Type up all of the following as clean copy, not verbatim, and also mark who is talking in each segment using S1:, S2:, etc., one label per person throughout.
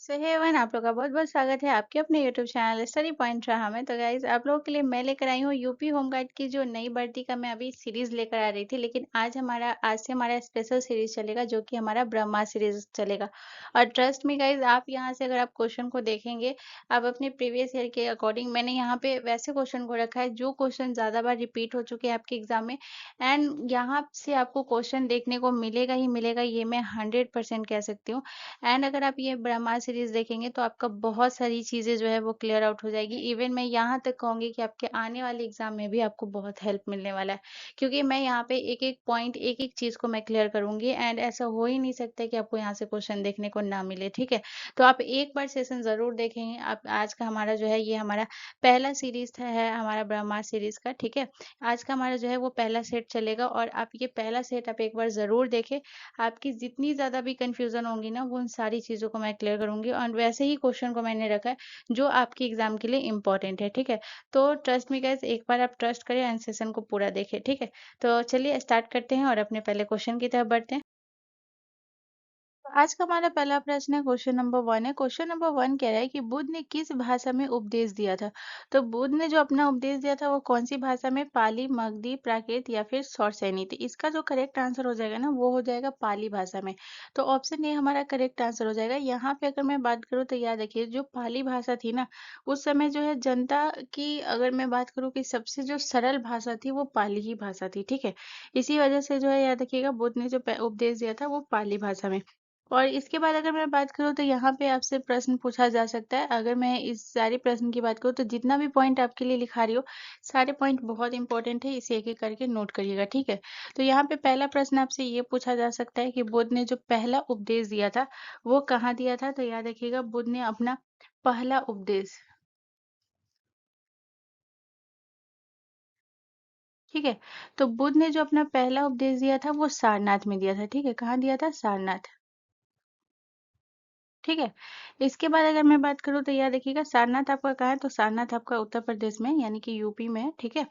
S1: सो hey everyone, आप लोग का बहुत-बहुत स्वागत है आपके अपने यूट्यूब चैनल स्टडी पॉइंट रहा में। तो गाइज़, आप लोगों के लिए मैं लेकर आई हूँ यूपी होम गाइड की जो नई भर्ती का मैं अभी सीरीज़ लेकर आ रही थी। लेकिन आज से हमारा स्पेशल सीरीज़ चलेगा जो कि हमारा ब्रह्मा सीरीज़ चलेगा। और ट्रस्ट मी गाइज़, आप यहाँ से अगर आप क्वेश्चन को देखेंगे, आप अपने प्रीवियस ईयर के अकॉर्डिंग मैंने यहाँ पे वैसे क्वेश्चन को रखा है जो क्वेश्चन ज़्यादा बार रिपीट हो चुके हैं आपके एग्ज़ाम में। एंड यहाँ से आपको क्वेश्चन देखने को मिलेगा ही मिलेगा, ये मैं 100% कह सकती हूँ। एंड अगर आप ये ब्रह्मा सीरीज देखेंगे तो आपका बहुत सारी चीज़ें जो है वो क्लियर आउट हो जाएगी। इवन मैं यहाँ तक कहूँगी कि आपके आने वाले एग्जाम में भी आपको बहुत हेल्प मिलने वाला है, क्योंकि मैं यहाँ पे एक-एक पॉइंट, एक-एक चीज़ को मैं क्लियर करूँगी। एंड ऐसा हो ही नहीं सकता कि आपको यहाँ से क्वेश्चन देखने को ना मिले, ठीक है? तो आप एक बार सेशन ज़रूर देखेंगे। आप आज का हमारा जो है ये हमारा पहला सीरीज है हमारा ब्रह्मा सीरीज का, ठीक है? आज का हमारा जो है वो पहला सेट चलेगा और आप ये पहला सेट आप एक बार ज़रूर देखें। आपकी जितनी ज़्यादा भी कन्फ्यूज़न होंगी ना, वो उन सारी चीज़ों को मैं क्लियर करूँगी और वैसे ही क्वेश्चन को मैंने रखा है, जो आपके एग्ज़ाम के लिए इम्पोर्टेंट है, ठीक है? तो ट्रस्ट मी गाइज़, एक बार आप ट्रस्ट करें एंड सेशन को पूरा देखें, ठीक है? तो चलिए स्टार्ट करते हैं और अपने पहले क्वेश्चन की तरफ बढ़ते हैं। तो आज का हमारा पहला प्रश्न है, क्वेश्चन नंबर 1 है। क्वेश्चन नंबर 1 कह रहा है कि बुद्ध ने किस भाषा में उपदेश दिया था? तो बुद्ध ने जो अपना उपदेश दिया था वो कौन-सी भाषा में? पाली, मगधी, प्राकृत या फिर सौरसेनी? तो इसका जो करेक्ट आंसर हो जाएगा ना, वो हो जाएगा पाली भाषा में। तो ऑप्शन ए हमारा करेक्ट आंसर हो जाएगा। यहाँ पे अगर मैं बात करूँ तो याद रखिए, जो पाली भाषा थी ना, उस समय जो है जनता की, अगर मैं बात करूँ कि सबसे जो सरल भाषा थी वो पाली ही भाषा थी, ठीक है? इसी वजह से जो है याद रखिएगा, बुद्ध ने जो उपदेश दिया था वो पाली भाषा में। और इसके बाद अगर मैं बात करूँ तो यहाँ पे आपसे प्रश्न पूछा जा सकता है। अगर मैं इस सारे प्रश्न की बात करूँ तो जितना भी पॉइंट आपके लिए लिखा रही हूँ, सारे पॉइंट बहुत इंपॉर्टेंट है, इसे एक-एक करके नोट करिएगा, ठीक है? तो यहाँ पे पहला प्रश्न आपसे ये पूछा जा सकता है कि बुद्ध ने जो पहला उपदेश दिया था, वो कहाँ दिया था? तो याद रखिएगा, बुद्ध ने अपना पहला उपदेश, ठीक है? तो बुद्ध ने जो अपना पहला उपदेश दिया था वो सारनाथ में दिया था, ठीक है? कहाँ दिया था? सारनाथ। ठीक है? इसके बाद अगर मैं बात करूँ तो याद रखिएगा, सारनाथ आपका कहाँ है? तो सारनाथ आपका उत्तर प्रदेश में है, यानी कि यूपी में है, ठीक है?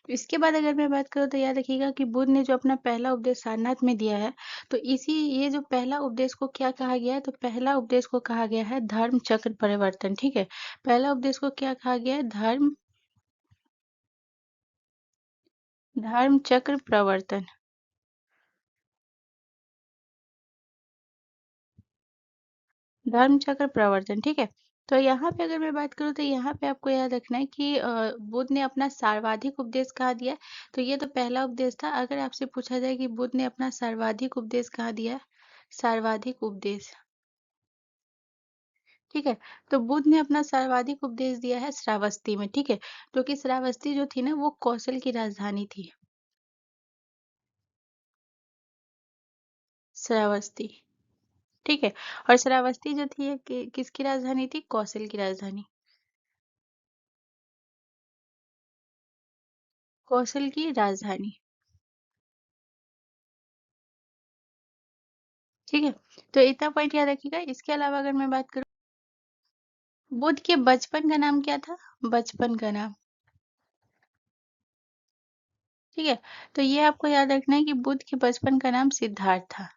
S1: इसके बाद अगर मैं बात करूँ तो याद रखिएगा कि बुद्ध ने जो अपना पहला उपदेश सारनाथ में दिया है, तो ये जो पहला उपदेश को क्या कहा गया है? तो पहला उपदेश को कहा गया है धर्म चक्र परिवर्तन, ठीक है? पहला उपदेश को क्या कहा गया है? धर्म चक्र प्रवर्तन। धर्म चक्र प्रवर्तन, ठीक है? तो यहाँ पे अगर मैं बात करूँ तो यहाँ पे आपको याद रखना है कि बुद्ध ने अपना सर्वाधिक उपदेश कहाँ दिया है? तो ये तो पहला उपदेश था। अगर आपसे पूछा जाए कि बुद्ध ने अपना सर्वाधिक उपदेश कहाँ दिया है? सर्वाधिक उपदेश, ठीक है? तो बुद्ध ने अपना सर्वाधिक उपदेश दिया है श्रावस्ती में, ठीक है? क्योंकि श्रावस्ती जो थी ना, वो कौशल की राजधानी थी। श्रावस्ती, ठीक है? और श्रावस्ती जो थी ये किसकी राजधानी थी? कौशल की राजधानी। कौशल की राजधानी, ठीक है? तो इतना पॉइंट याद रखिएगा। इसके अलावा अगर मैं बात करूँ, बुद्ध के बचपन का नाम क्या था? बचपन का नाम, ठीक है? तो ये आपको याद रखना है कि बुद्ध के बचपन का नाम सिद्धार्थ था।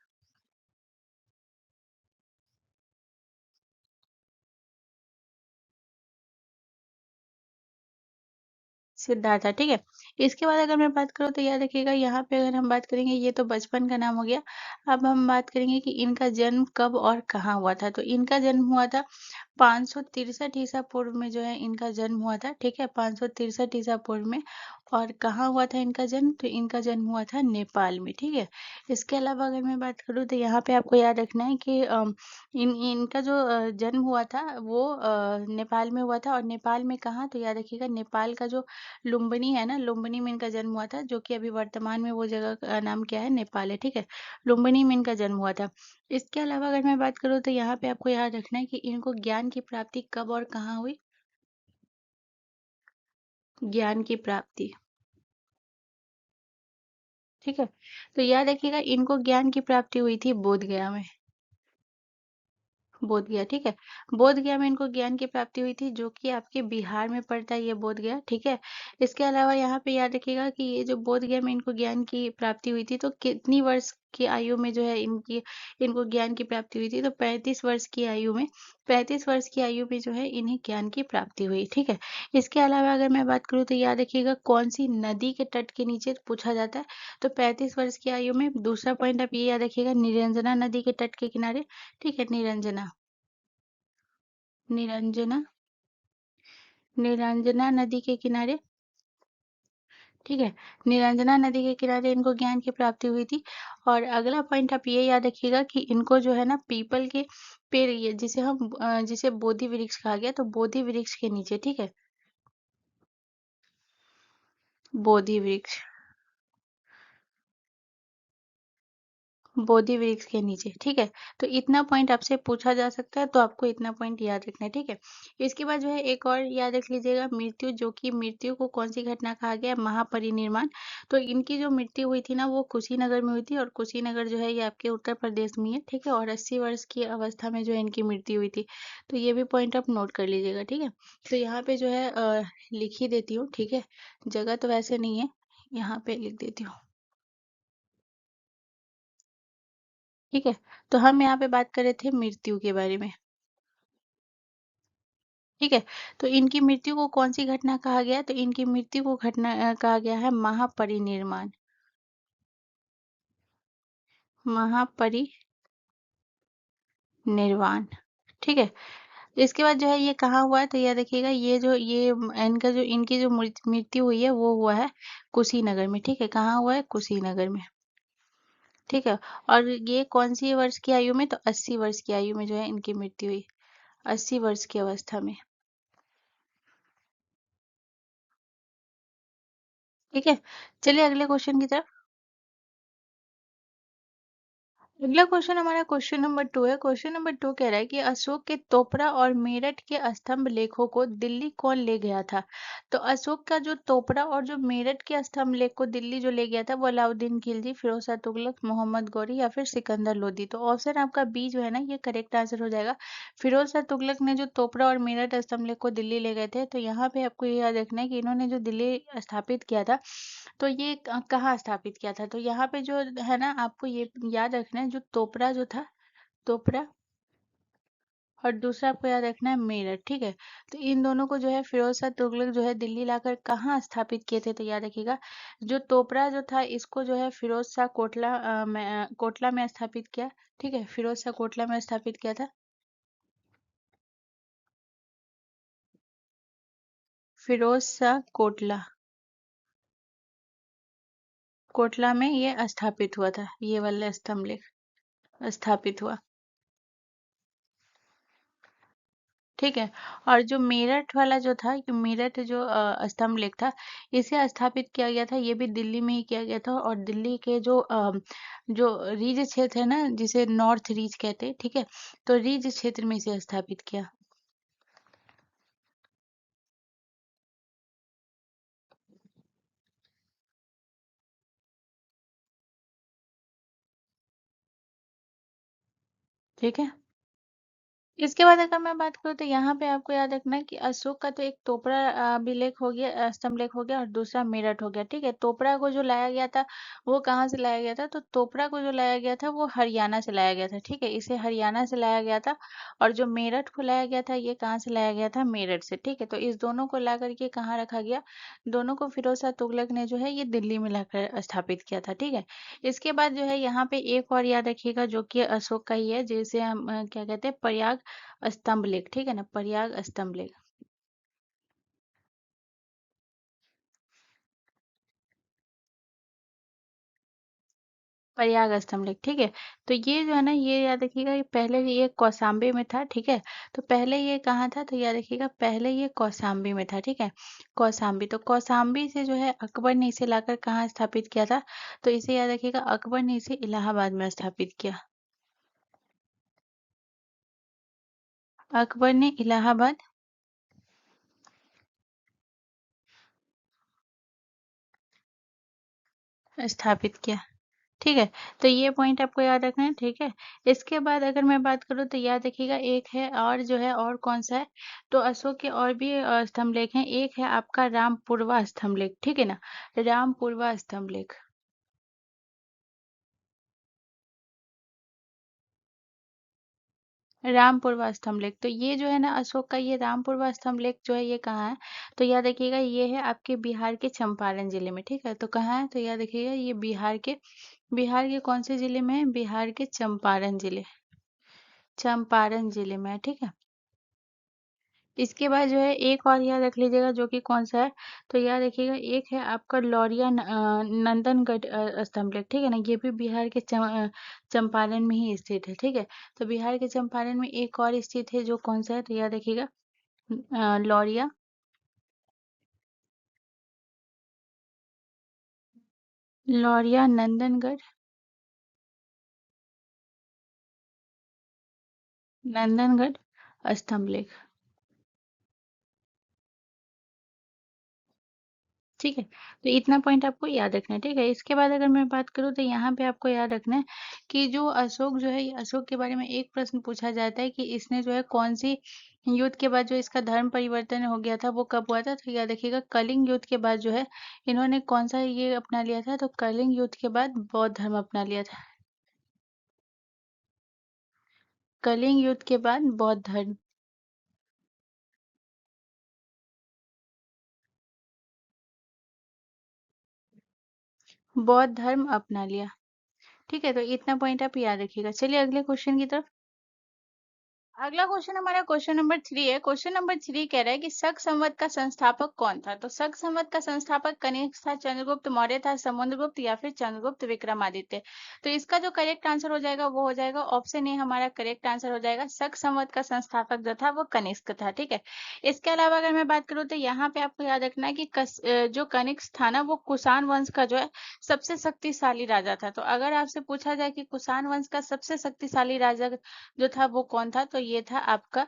S1: सिद्धार्थ था, ठीक है? इसके बाद अगर मैं बात करूँ तो याद रखिएगा, यहाँ पे अगर हम बात करेंगे, ये तो बचपन का नाम हो गया। अब हम बात करेंगे कि इनका जन्म कब और कहाँ हुआ था। तो इनका जन्म हुआ था 563 ईसा पूर्व में, जो है इनका जन्म हुआ था, ठीक है? 563 ईसा पूर्व में। और कहाँ हुआ था इनका जन्म? तो इनका जन्म हुआ था नेपाल में, ठीक है? इसके अलावा अगर मैं बात करूँ तो यहाँ पे आपको याद रखना है कि इनका जो जन्म हुआ था वो नेपाल में हुआ था। और नेपाल में कहाँ? तो याद रखिएगा, नेपाल का जो लुम्बिनी है ना, लुम्बिनी में इनका जन्म हुआ था, जो कि अभी वर्तमान में वो जगह का नाम क्या है? नेपाल है, ठीक है? लुम्बिनी में इनका जन्म हुआ था। इसके अलावा अगर मैं बात करूँ तो यहाँ पे आपको याद रखना है कि इनको ज्ञान की प्राप्ति कब और कहाँ हुई? ज्ञान की प्राप्ति, ठीक है? तो याद रखिएगा, इनको ज्ञान की प्राप्ति हुई थी बोध गया में। बोध गया, ठीक है? बोध गया में इनको ज्ञान की प्राप्ति हुई थी, जो कि आपके बिहार में पड़ता है ये बोध गया, ठीक है? इसके अलावा यहाँ पे याद रखिएगा कि ये जो बोध गया में इनको ज्ञान की प्राप्ति हुई थी, तो कितनी वर्ष की आयु में जो है इनको ज्ञान की प्राप्ति हुई थी। तो 35 वर्ष की आयु में जो है इन्हें ज्ञान की प्राप्ति हुई, ठीक है। इसके अलावा अगर मैं बात करूँ तो याद रखिएगा कौन सी नदी के तट के नीचे पूछा जाता है। तो 35 वर्ष की आयु में दूसरा पॉइंट आप ये याद रखिएगा, निरंजना नदी के तट के किनारे, ठीक है। निरंजना, निरंजना, निरंजना नदी के किनारे, ठीक है। निरंजना नदी के किनारे इनको ज्ञान की प्राप्ति हुई थी। और अगला पॉइंट आप ये याद रखिएगा कि इनको जो है ना पीपल के पेड़, ये जिसे हम जिसे बोधि वृक्ष कहा गया, तो बोधि वृक्ष के नीचे, ठीक है। बोधि वृक्ष, बोधि वृक्ष के नीचे, ठीक है। तो इतना पॉइंट आपसे पूछा जा सकता है, तो आपको इतना पॉइंट याद रखना है, ठीक है। इसके बाद जो है एक और याद रख लीजिएगा, मृत्यु, जो कि मृत्यु को कौन सी घटना कहा गया है, महापरिनिर्वाण। तो इनकी जो मृत्यु हुई थी ना वो कुशीनगर में हुई थी, और कुशीनगर जो है ये आपके उत्तर प्रदेश में है, ठीक है। और 80 वर्ष की अवस्था में जो है इनकी मृत्यु हुई थी। तो ये भी पॉइंट आप नोट कर लीजिएगा, ठीक है। तो यहाँ पे जो है लिख ही देती हूँ, ठीक है। जगह तो वैसे नहीं है, यहाँ पे लिख देती हूँ, ठीक है। तो हम यहाँ पे बात कर रहे थे मृत्यु के बारे में, ठीक है। तो इनकी मृत्यु को कौन सी घटना कहा गया है? तो इनकी मृत्यु को घटना कहा गया है महापरिनिर्वाण, महापरिनिर्वाण, ठीक है। इसके बाद जो है ये कहाँ हुआ है, तो ये देखिएगा, इनका जो इनकी जो मृत्यु हुई है वो हुआ है कुशीनगर में, ठीक है। कहाँ हुआ है? कुशीनगर में, ठीक है। और ये कौन सी वर्ष की आयु में? तो 80 वर्ष की आयु में जो है इनकी मृत्यु हुई, 80 वर्ष की अवस्था में, ठीक है। चलिए अगले क्वेश्चन की तरफ। अगला क्वेश्चन हमारा क्वेश्चन नंबर 2 है। क्वेश्चन नंबर 2 कह रहा है कि अशोक के तोपरा और मेरठ के स्तंभ लेखों को दिल्ली कौन ले गया था? तो अशोक का जो तोपरा और जो मेरठ के स्तंभ लेख को दिल्ली जो ले गया था वो अलाउद्दीन खिलजी, फिरोज शाह तुगलक, मोहम्मद गौरी या फिर सिकंदर लोदी। तो ऑप्शन आपका बी जो है ना ये करेक्ट आंसर हो जाएगा। फिरोज शाह तुगलक ने जो तोपरा और मेरठ स्तंभ लेख को दिल्ली ले गए थे। तो यहाँ पे आपको ये याद रखना है कि इन्होंने जो दिल्ली स्थापित किया था, तो ये कहाँ स्थापित किया था? तो यहाँ पे जो है ना आपको ये याद रखना है, जो तोपरा जो था, तोपरा, और दूसरा आपको याद रखना है मेरठ, ठीक है। तो इन दोनों को जो है फिरोज शाह तुगलक जो है दिल्ली लाकर कहाँ स्थापित किए थे? तो याद रखिएगा, जो तोपरा जो था इसको जो है फिरोज शाह कोटला में स्थापित किया, ठीक है। फिरोज शाह कोटला में स्थापित किया था, फिरोज शाह कोटला, कोटला में ये स्थापित हुआ था, ये वाला स्तंभ लेख स्थापित हुआ, ठीक है। और जो मेरठ वाला जो था, कि मेरठ जो स्तंभ लेख था, इसे स्थापित किया गया था, ये भी दिल्ली में ही किया गया था। और दिल्ली के जो रिज क्षेत्र है ना, जिसे नॉर्थ रिज कहते हैं, ठीक है। तो रिज क्षेत्र में इसे स्थापित किया, ठीक है। इसके बाद अगर मैं बात करूँ तो यहाँ पे आपको याद रखना है कि अशोक का तो एक तोपरा अभिलेख हो गया, स्तंभ लेख हो गया, और दूसरा मेरठ हो गया, ठीक है। तोपरा को जो लाया गया था वो कहाँ से लाया गया था? तो तोपरा को जो लाया गया था वो हरियाणा से लाया गया था, ठीक है। इसे हरियाणा से लाया गया था। और जो मेरठ को लाया गया था ये कहाँ से लाया गया था? मेरठ से, ठीक है। तो इस दोनों को ला करके कहाँ रखा गया? दोनों को फिरोज शाह तुगलक ने जो है ये दिल्ली में लाकर स्थापित किया था, ठीक है। इसके बाद जो है यहाँ पे एक और याद रखिएगा, जो कि अशोक का ही है, जिसे हम क्या कहते हैं, प्रयाग स्तंभ लेख, ठीक है ना, प्रयाग स्तंभ लेख, प्रयाग स्तंभ लेख, ठीक है। तो ये जो है ना ये याद रखिएगा, ये पहले ये कौशाम्बी में था, ठीक है। तो पहले ये कहाँ था? तो याद रखिएगा पहले ये कौशाम्बी में था, ठीक है। कौशाम्बी, तो कौशाम्बी से जो है अकबर ने इसे लाकर कहाँ स्थापित किया था? तो इसे याद रखिएगा, अकबर ने इसे इलाहाबाद में स्थापित किया, अकबर ने इलाहाबाद स्थापित किया, ठीक है। तो ये पॉइंट आपको याद रखना है, ठीक है। इसके बाद अगर मैं बात करूँ तो याद रखिएगा एक है और जो है, और कौन सा है? तो अशोक के और भी स्तंभ लेख हैं। एक है आपका रामपुरवा स्तंभ लेख, ठीक है ना, रामपुरवा स्तंभ लेख, रामपुर व स्तंभ लेक, तो ये जो है ना अशोक का, ये रामपुर व स्तंभ लेक जो है ये कहाँ है? तो याद रखिएगा ये है आपके बिहार के चंपारण जिले में, ठीक है। तो कहाँ है? तो याद रखिएगा ये बिहार के कौन से जिले में है? बिहार के चंपारण जिले में है, ठीक है। इसके बाद जो है एक और याद रख लीजिएगा जो कि कौन सा है, तो याद रखिएगा एक है आपका लौरिया नंदनगढ़ स्तंभ लेक, ठीक है ना। ये भी बिहार के चंपारण में ही स्थित है, ठीक है। तो बिहार के चंपारण में एक और स्थित है जो कौन सा है, तो याद रखिएगा लौरिया लौरिया नंदनगढ़ स्तंभ लेक, ठीक है। तो इतना पॉइंट आपको याद रखना है, ठीक है। इसके बाद अगर मैं बात करूँ तो यहाँ पे आपको याद रखना है कि जो अशोक जो है, ये अशोक के बारे में एक प्रश्न पूछा जाता है कि इसने जो है कौन सी युद्ध के बाद जो इसका धर्म परिवर्तन हो गया था वो कब हुआ था, तो याद रखिएगा कलिंग युद्ध के बाद जो है इन्होंने कौन सा ये अपना लिया था, तो कलिंग युद्ध के बाद बौद्ध धर्म अपना लिया था। कलिंग युद्ध के बाद बौद्ध धर्म अपना लिया, ठीक है। तो इतना पॉइंट आप याद रखिएगा। चलिए अगले क्वेश्चन की तरफ। अगला क्वेश्चन हमारा क्वेश्चन नंबर 3 है। क्वेश्चन नंबर 3 कह रहा है कि शक संवत का संस्थापक कौन था? तो शक संवत का संस्थापक कनिष्क था, चंद्रगुप्त मौर्य था, समुद्रगुप्त या फिर चंद्रगुप्त विक्रमादित्य। तो इसका जो करेक्ट आंसर हो जाएगा वो हो जाएगा ऑप्शन ए, हमारा करेक्ट आंसर हो जाएगा। शक संवत का संस्थापक जो था वो कनिष्क था, ठीक है। इसके अलावा अगर मैं बात करूँ तो यहाँ पे आपको याद रखना है कि जो कनिष्क था ना वो कुषाण वंश का जो है सबसे शक्तिशाली राजा था। तो अगर आपसे पूछा जाए कि कुषाण वंश का सबसे शक्तिशाली राजा जो था वो कौन था, तो ये था आपका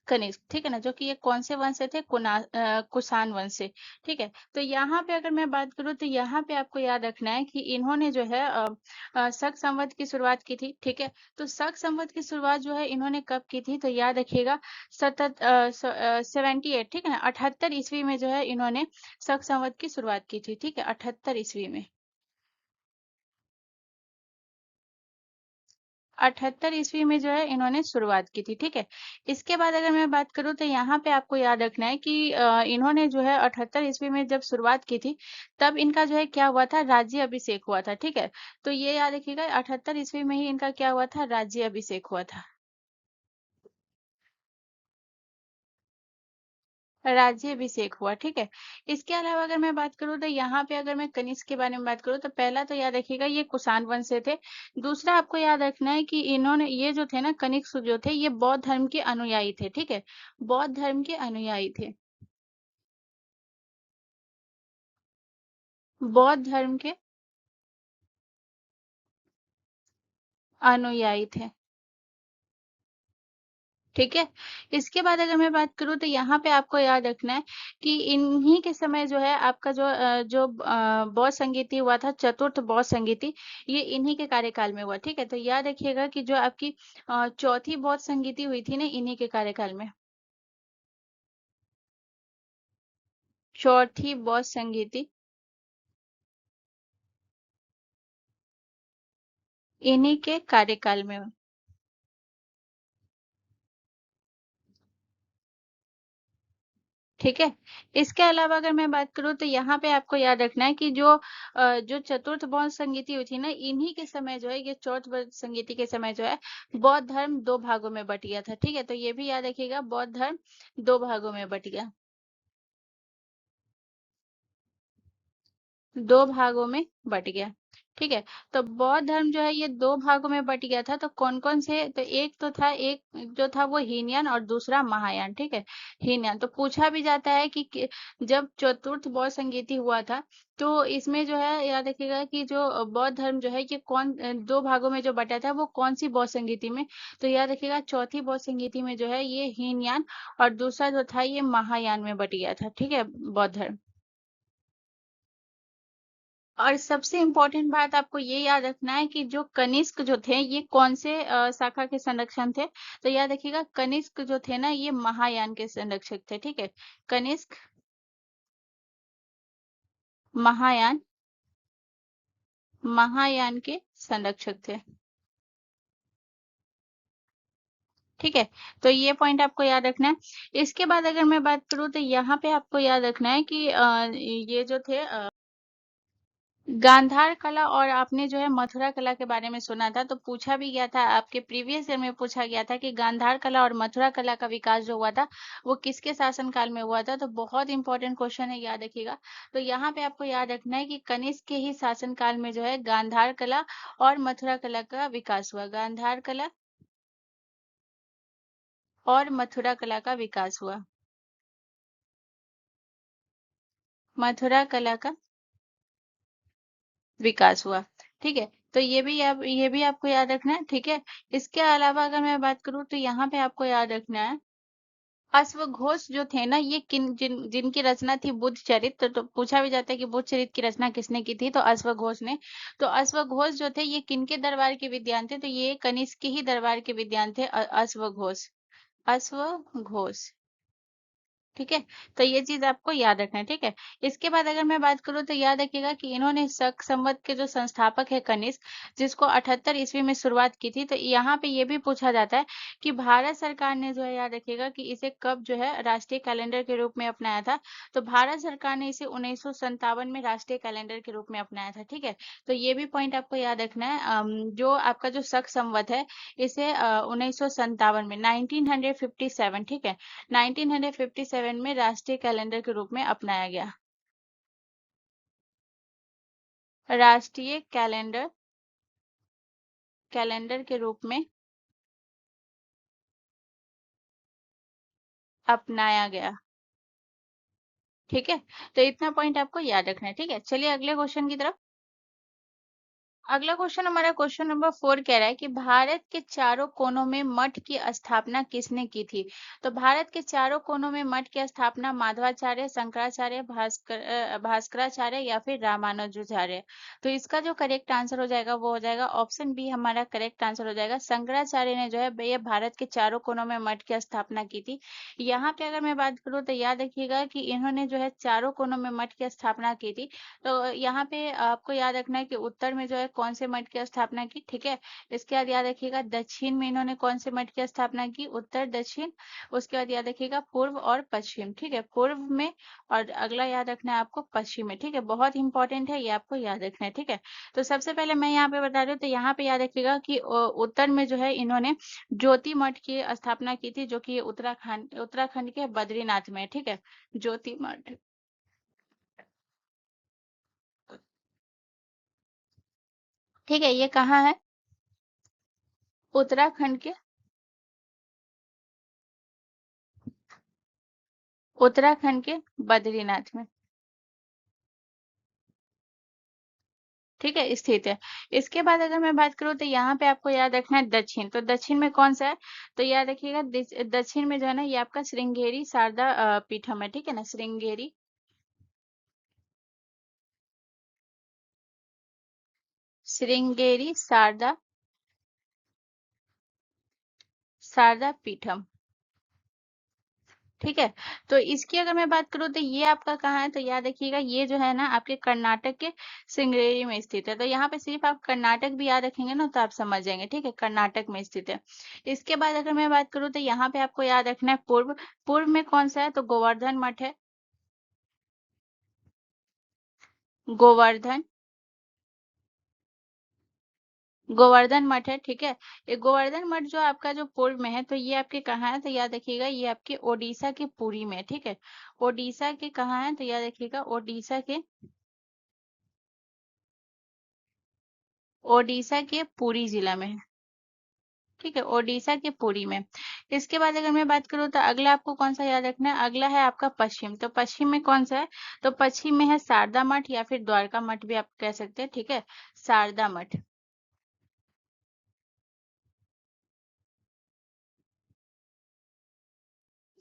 S1: कनिष्क, ठीक है ना। जो कि ये कौन से वंश से थे? कुषाण वंश से, ठीक है। तो यहाँ पे अगर मैं बात करूँ तो यहाँ पे आपको याद रखना है कि इन्होंने जो है शक संवत की शुरुआत की थी, ठीक है। तो शक संवत की शुरुआत जो है इन्होंने कब की थी, तो याद रखिएगा 78, ठीक है ना, 78 ईस्वी में जो है इन्होंने शक संवत की शुरुआत की थी, ठीक है, 78 ईस्वी में। 78 ईस्वी में जो है इन्होंने शुरुआत की थी, ठीक है। इसके बाद अगर मैं बात करूँ तो यहाँ पे आपको याद रखना है कि इन्होंने जो है 78 ईस्वी में जब शुरुआत की थी तब इनका जो है क्या हुआ था, राज्य अभिषेक हुआ था, ठीक है। तो ये याद रखिएगा 78 ईस्वी में ही इनका क्या हुआ था, राज्य अभिषेक हुआ था। राज्याभिषेक हुआ, ठीक है। इसके अलावा अगर मैं बात करूँ तो यहाँ पे अगर मैं कनिष्क के बारे में बात करूँ तो पहला तो याद रखिएगा ये कुषाण वंश से थे। दूसरा आपको याद रखना है कि इन्होंने ये जो थे ना कनिष्क जो थे ये बौद्ध धर्म के अनुयायी थे, ठीक है। बौद्ध धर्म के अनुयायी थे। बौद्ध धर्म के अनुयायी थे, ठीक है। इसके बाद अगर मैं बात करूँ तो यहाँ पे आपको याद रखना है कि इन्हीं के समय जो है आपका जो बौद्ध संगीति हुआ था, चतुर्थ बौद्ध संगीति, ये इन्हीं के कार्यकाल में हुआ, ठीक है। तो याद रखिएगा कि जो आपकी चौथी बौद्ध संगीति हुई थी ना इन्हीं के कार्यकाल में। चौथी बौद्ध संगीति इन्हीं के कार्यकाल में हुई, ठीक है। इसके अलावा अगर मैं बात करूँ तो यहाँ पे आपको याद रखना है कि जो चतुर्थ बौद्ध संगीति हुई थी ना इन्हीं के समय जो है ये चौथ बौद्ध संगीति के समय जो है बौद्ध धर्म दो भागों में बट गया था, ठीक है। तो ये भी याद रखिएगा बौद्ध धर्म दो भागों में बट गया, दो भागों में बट गया, ठीक है। तो बौद्ध धर्म जो है ये दो भागों में बट गया था। तो कौन कौन से? तो एक जो था वो हीनयान और दूसरा महायान, ठीक है। हीनयान तो पूछा भी जाता है कि जब चतुर्थ बौद्ध संगीति हुआ था तो इसमें जो है याद रखिएगा कि जो बौद्ध धर्म जो है ये दो भागों में जो बटा था वो कौन सी बौद्ध संगीति में? तो याद रखिएगा चौथी बौद्ध संगीति में जो है ये हीनयान और दूसरा जो था ये महायान में बट गया था, ठीक है, बौद्ध धर्म। और सबसे इम्पोर्टेंट बात आपको ये याद रखना है कि जो कनिष्क जो थे ये कौन से शाखा के संरक्षण थे? तो याद रखिएगा कनिष्क जो थे ना ये महायान के संरक्षक थे, ठीक है। कनिष्क महायान महायान के संरक्षक थे। ठीक है, तो ये पॉइंट आपको याद रखना है। इसके बाद अगर मैं बात करूँ तो यहाँ पे आपको याद रखना है कि ये जो थे गांधार कला और आपने जो है मथुरा कला के बारे में सुना था, तो पूछा भी गया था, आपके प्रीवियस ईयर में पूछा गया था कि गांधार कला और मथुरा कला का विकास जो हुआ था वो किसके शासन काल में हुआ था। तो बहुत इंपॉर्टेंट क्वेश्चन है, याद रखिएगा। तो यहाँ पे आपको याद रखना है कि कनिष्क के ही शासन काल में जो है गांधार कला और मथुरा कला का विकास हुआ। गांधार कला और मथुरा कला का विकास हुआ। मथुरा कला का विकास हुआ। ठीक है, तो ये भी आपको याद रखना है। ठीक है, इसके अलावा अगर मैं बात करूं तो यहाँ पे आपको याद रखना है अश्वघोष जो थे ना, ये जिनकी रचना थी बुद्ध चरित्र, तो पूछा भी जाता है कि बुद्ध चरित्र की रचना किसने की थी, तो अश्वघोष ने। तो अश्वघोष जो थे ये किनके दरबार के विद्वान थे, तो ये कनिष्क के ही दरबार के विद्वान थे अश्वघोष। अश्वघोष। ठीक है, तो ये चीज आपको याद रखना है। ठीक है, इसके बाद अगर मैं बात करूं तो याद रखिएगा कि इन्होंने शक संवत के जो संस्थापक है कनिष्क, जिसको 78 ईस्वी में शुरुआत की थी, तो यहाँ पे ये भी पूछा जाता है कि भारत सरकार ने जो है, याद रखिएगा कि इसे कब जो है राष्ट्रीय कैलेंडर के रूप में अपनाया था। तो भारत सरकार ने इसे 1957 में राष्ट्रीय कैलेंडर के रूप में अपनाया था। ठीक है, तो ये भी पॉइंट आपको याद रखना है। जो आपका जो शक संवत है, इसे 1957 में 1957, ठीक है, 1957 में राष्ट्रीय कैलेंडर के रूप में अपनाया गया। राष्ट्रीय कैलेंडर कैलेंडर के रूप में अपनाया गया। ठीक है, तो इतना पॉइंट आपको याद रखना है। ठीक है, चलिए अगले क्वेश्चन की तरफ। अगला क्वेश्चन हमारा क्वेश्चन नंबर 4 कह रहा है कि भारत के चारों कोनों में मठ की स्थापना किसने की थी। तो भारत के चारों कोनों में मठ की स्थापना माधवाचार्य, शंकराचार्य, भास्कराचार्य या फिर रामानुजाचार्य। तो इसका जो करेक्ट आंसर हो जाएगा वो हो जाएगा ऑप्शन बी, हमारा करेक्ट आंसर हो जाएगा। शंकराचार्य ने जो है ये भारत के चारों कोनों में मठ की स्थापना की थी। यहाँ पे अगर मैं बात करूँ तो याद रखिएगा कि इन्होंने जो है चारों कोनों में मठ की स्थापना की थी। तो यहाँ पे आपको याद रखना है कि उत्तर में जो है कौन से मठ की स्थापना की। ठीक है, इसके बाद याद रखिएगा दक्षिण में इन्होंने कौन से मठ की स्थापना की, उत्तर, दक्षिण। उसके बाद याद रखिएगा पूर्व और पश्चिम। ठीक है, पूर्व में, और अगला याद रखना है आपको पश्चिम में। ठीक है, बहुत इंपॉर्टेंट है, ये आपको याद रखना है। ठीक है, तो सबसे पहले मैं यहाँ पे बता रही हूँ, तो यहाँ पे याद रखिएगा कि उत्तर में जो है इन्होंने ज्योति मठ की स्थापना की थी, जो कि उत्तराखंड उत्तराखंड के बद्रीनाथ में है। ठीक है, ज्योति मठ। ठीक है, ये कहाँ है, उत्तराखंड के, उत्तराखंड के बद्रीनाथ में। ठीक है, स्थित है। इसके बाद अगर मैं बात करूँ तो यहाँ पे आपको याद रखना है दक्षिण। तो दक्षिण में कौन सा है, तो याद रखिएगा दक्षिण में जो है ना, ये आपका श्रृंगेरी शारदा पीठम है। ठीक है ना, श्रृंगेरी, श्रृंगेरी शारदा, शारदा पीठम। ठीक है, तो इसकी अगर मैं बात करूँ तो ये आपका कहाँ है, तो याद रखिएगा ये जो है ना आपके कर्नाटक के श्रृंगेरी में स्थित है। तो यहाँ पे सिर्फ आप कर्नाटक भी याद रखेंगे ना तो आप समझ जाएंगे। ठीक है, कर्नाटक में स्थित है। इसके बाद अगर मैं बात करूँ तो यहाँ पे आपको याद रखना है पूर्व। पूर्व में कौन सा है, तो गोवर्धन मठ है। गोवर्धन, गोवर्धन मठ है। ठीक है, ये गोवर्धन मठ जो आपका जो पूर्व में है, तो ये आपके कहाँ है, तो याद रखिएगा ये आपके ओडिशा के पुरी में है। ठीक है, ओडिशा के कहाँ है, तो याद रखिएगा ओडिशा के, ओडिशा के पुरी जिला में है। ठीक है, ओडिशा के पुरी में। इसके बाद अगर मैं बात करूँ तो अगला आपको कौन सा याद रखना है, अगला है आपका पश्चिम। तो पश्चिम में कौन सा है, तो पश्चिम में है शारदा मठ या फिर द्वारका मठ भी आप कह सकते हैं। ठीक है, शारदा मठ।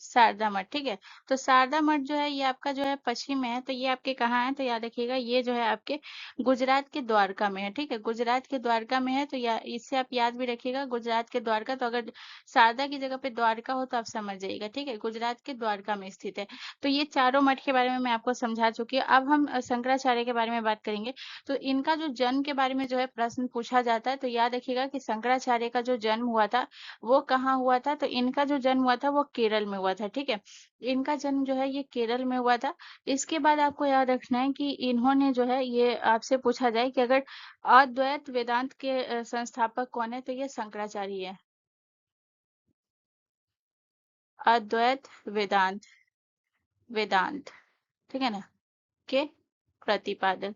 S1: शारदा मठ, ठीक है। तो शारदा मठ जो है ये आपका जो है पश्चिम में है, तो ये आपके कहाँ है, तो याद रखिएगा ये जो है आपके गुजरात के द्वारका में है, ठीक है। गुजरात के द्वारका में है, तो या इससे आप याद भी रखिएगा गुजरात के द्वारका। तो अगर शारदा की जगह पे द्वारका हो तो आप समझ जाइएगा, ठीक है। गुजरात के द्वारका में स्थित है। तो ये चारों मठ के बारे में मैं आपको समझा चुकी हूँ। अब हम शंकराचार्य के बारे में बात करेंगे। तो इनका जो जन्म के बारे में जो है प्रश्न पूछा जाता है, तो याद रखिएगा कि शंकराचार्य का जो जन्म हुआ था वो कहाँ हुआ था, तो इनका जो जन्म हुआ था वो केरल में हुआ था, ठीक है। इनका जन्म जो है ये केरल में हुआ था। इसके बाद आपको याद रखना है कि इन्होंने जो है ये आपसे पूछा जाए कि अगर अद्वैत वेदांत के संस्थापक कौन है, तो ये शंकराचार्य है। अद्वैत वेदांत, वेदांत, ठीक है ना, के प्रतिपादक,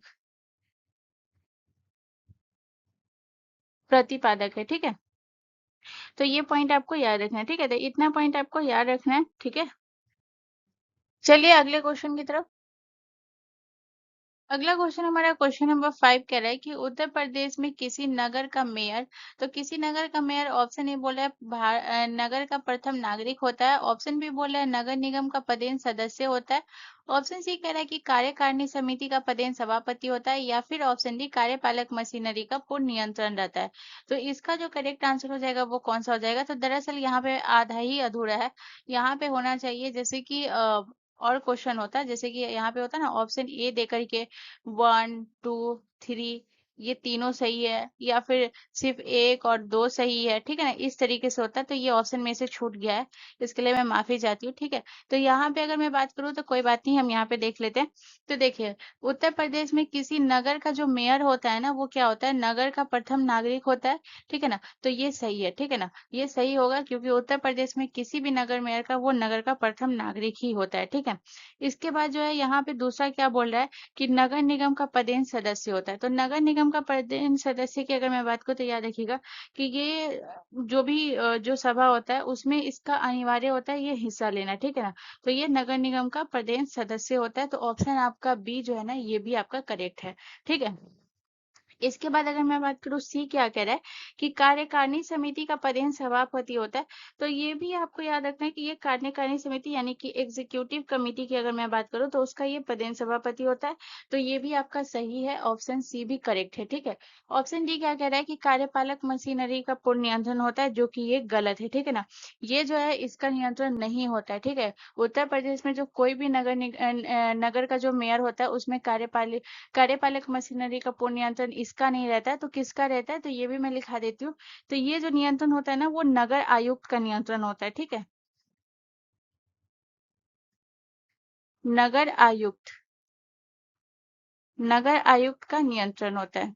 S1: प्रतिपादक है, ठीक है। तो ये पॉइंट आपको याद रखना है, ठीक है। तो इतना पॉइंट आपको याद रखना है, ठीक है। चलिए अगले क्वेश्चन की तरफ। अगला क्वेश्चन हमारा क्वेश्चन नंबर 5 कह रहा है कि उत्तर प्रदेश में किसी नगर का मेयर, तो किसी नगर का मेयर ऑप्शन ए बोला है नगर का प्रथम नागरिक होता है। ऑप्शन बी बोला है नगर निगम का पदेन सदस्य होता है। ऑप्शन सी कह रहा है कि कार्यकारिणी समिति का पदेन सभापति होता है, या फिर ऑप्शन डी कार्यपालक मशीनरी का पूर्ण नियंत्रण रहता है। तो इसका जो करेक्ट आंसर हो जाएगा वो कौन सा हो जाएगा, तो दरअसल यहाँ पे आधा ही अधूरा है। यहाँ पे होना चाहिए जैसे कि और क्वेश्चन होता है, जैसे कि यहाँ पे होता है ना ऑप्शन ए दे करके 1 2 3 ये तीनों सही है, या फिर सिर्फ एक और दो सही है, ठीक है ना, इस तरीके से होता है। तो ये ऑप्शन में से छूट गया है, इसके लिए मैं माफी चाहती हूँ, ठीक है। तो यहाँ पे अगर मैं बात करूँ तो कोई बात नहीं, हम यहाँ पे देख लेते हैं। तो देखिए उत्तर प्रदेश में किसी नगर का जो मेयर होता है ना वो क्या होता है, नगर का प्रथम नागरिक होता है, ठीक है ना। तो ये सही है, ठीक है ना, ये सही होगा क्योंकि उत्तर प्रदेश में किसी भी नगर मेयर का वो नगर का प्रथम नागरिक ही होता है, ठीक है। इसके बाद जो है यहाँ पे दूसरा क्या बोल रहा है कि नगर निगम का पदेन सदस्य होता है। तो नगर निगम का पदेन सदस्य की अगर मैं बात करूँ तो याद रखिएगा कि ये जो भी जो सभा होता है उसमें इसका अनिवार्य होता है ये हिस्सा लेना, ठीक है ना। तो ये नगर निगम का पदेन सदस्य होता है। तो ऑप्शन आपका बी जो है ना ये भी आपका करेक्ट है, ठीक है। इसके बाद अगर मैं बात करूँ सी क्या कह रहा है कि कार्यकारिणी समिति का पदेन सभापति होता है। तो ये भी आपको याद रखना है कि ये कार्यकारिणी समिति यानी कि एग्जीक्यूटिव कमेटी की अगर मैं बात करूँ तो उसका ये पदेन सभापति होता है। तो ये भी आपका सही है, ऑप्शन सी भी करेक्ट है, ठीक है। ऑप्शन डी क्या कह रहा है कि कार्यपालक मशीनरी का पूर्ण नियंत्रण होता है, जो कि ये गलत है, ठीक है ना। ये जो है इसका नियंत्रण नहीं होता है, ठीक है। उत्तर प्रदेश में जो कोई भी नगर का जो मेयर होता है उसमें कार्यपालक मशीनरी का पूर्ण नियंत्रण इसका नहीं रहता है, तो किसका रहता है, तो ये भी मैं लिखा देती हूँ। तो ये जो नियंत्रण होता है ना वो नगर आयुक्त का नियंत्रण होता है, ठीक है। नगर आयुक्त, नगर आयुक्त का नियंत्रण होता है,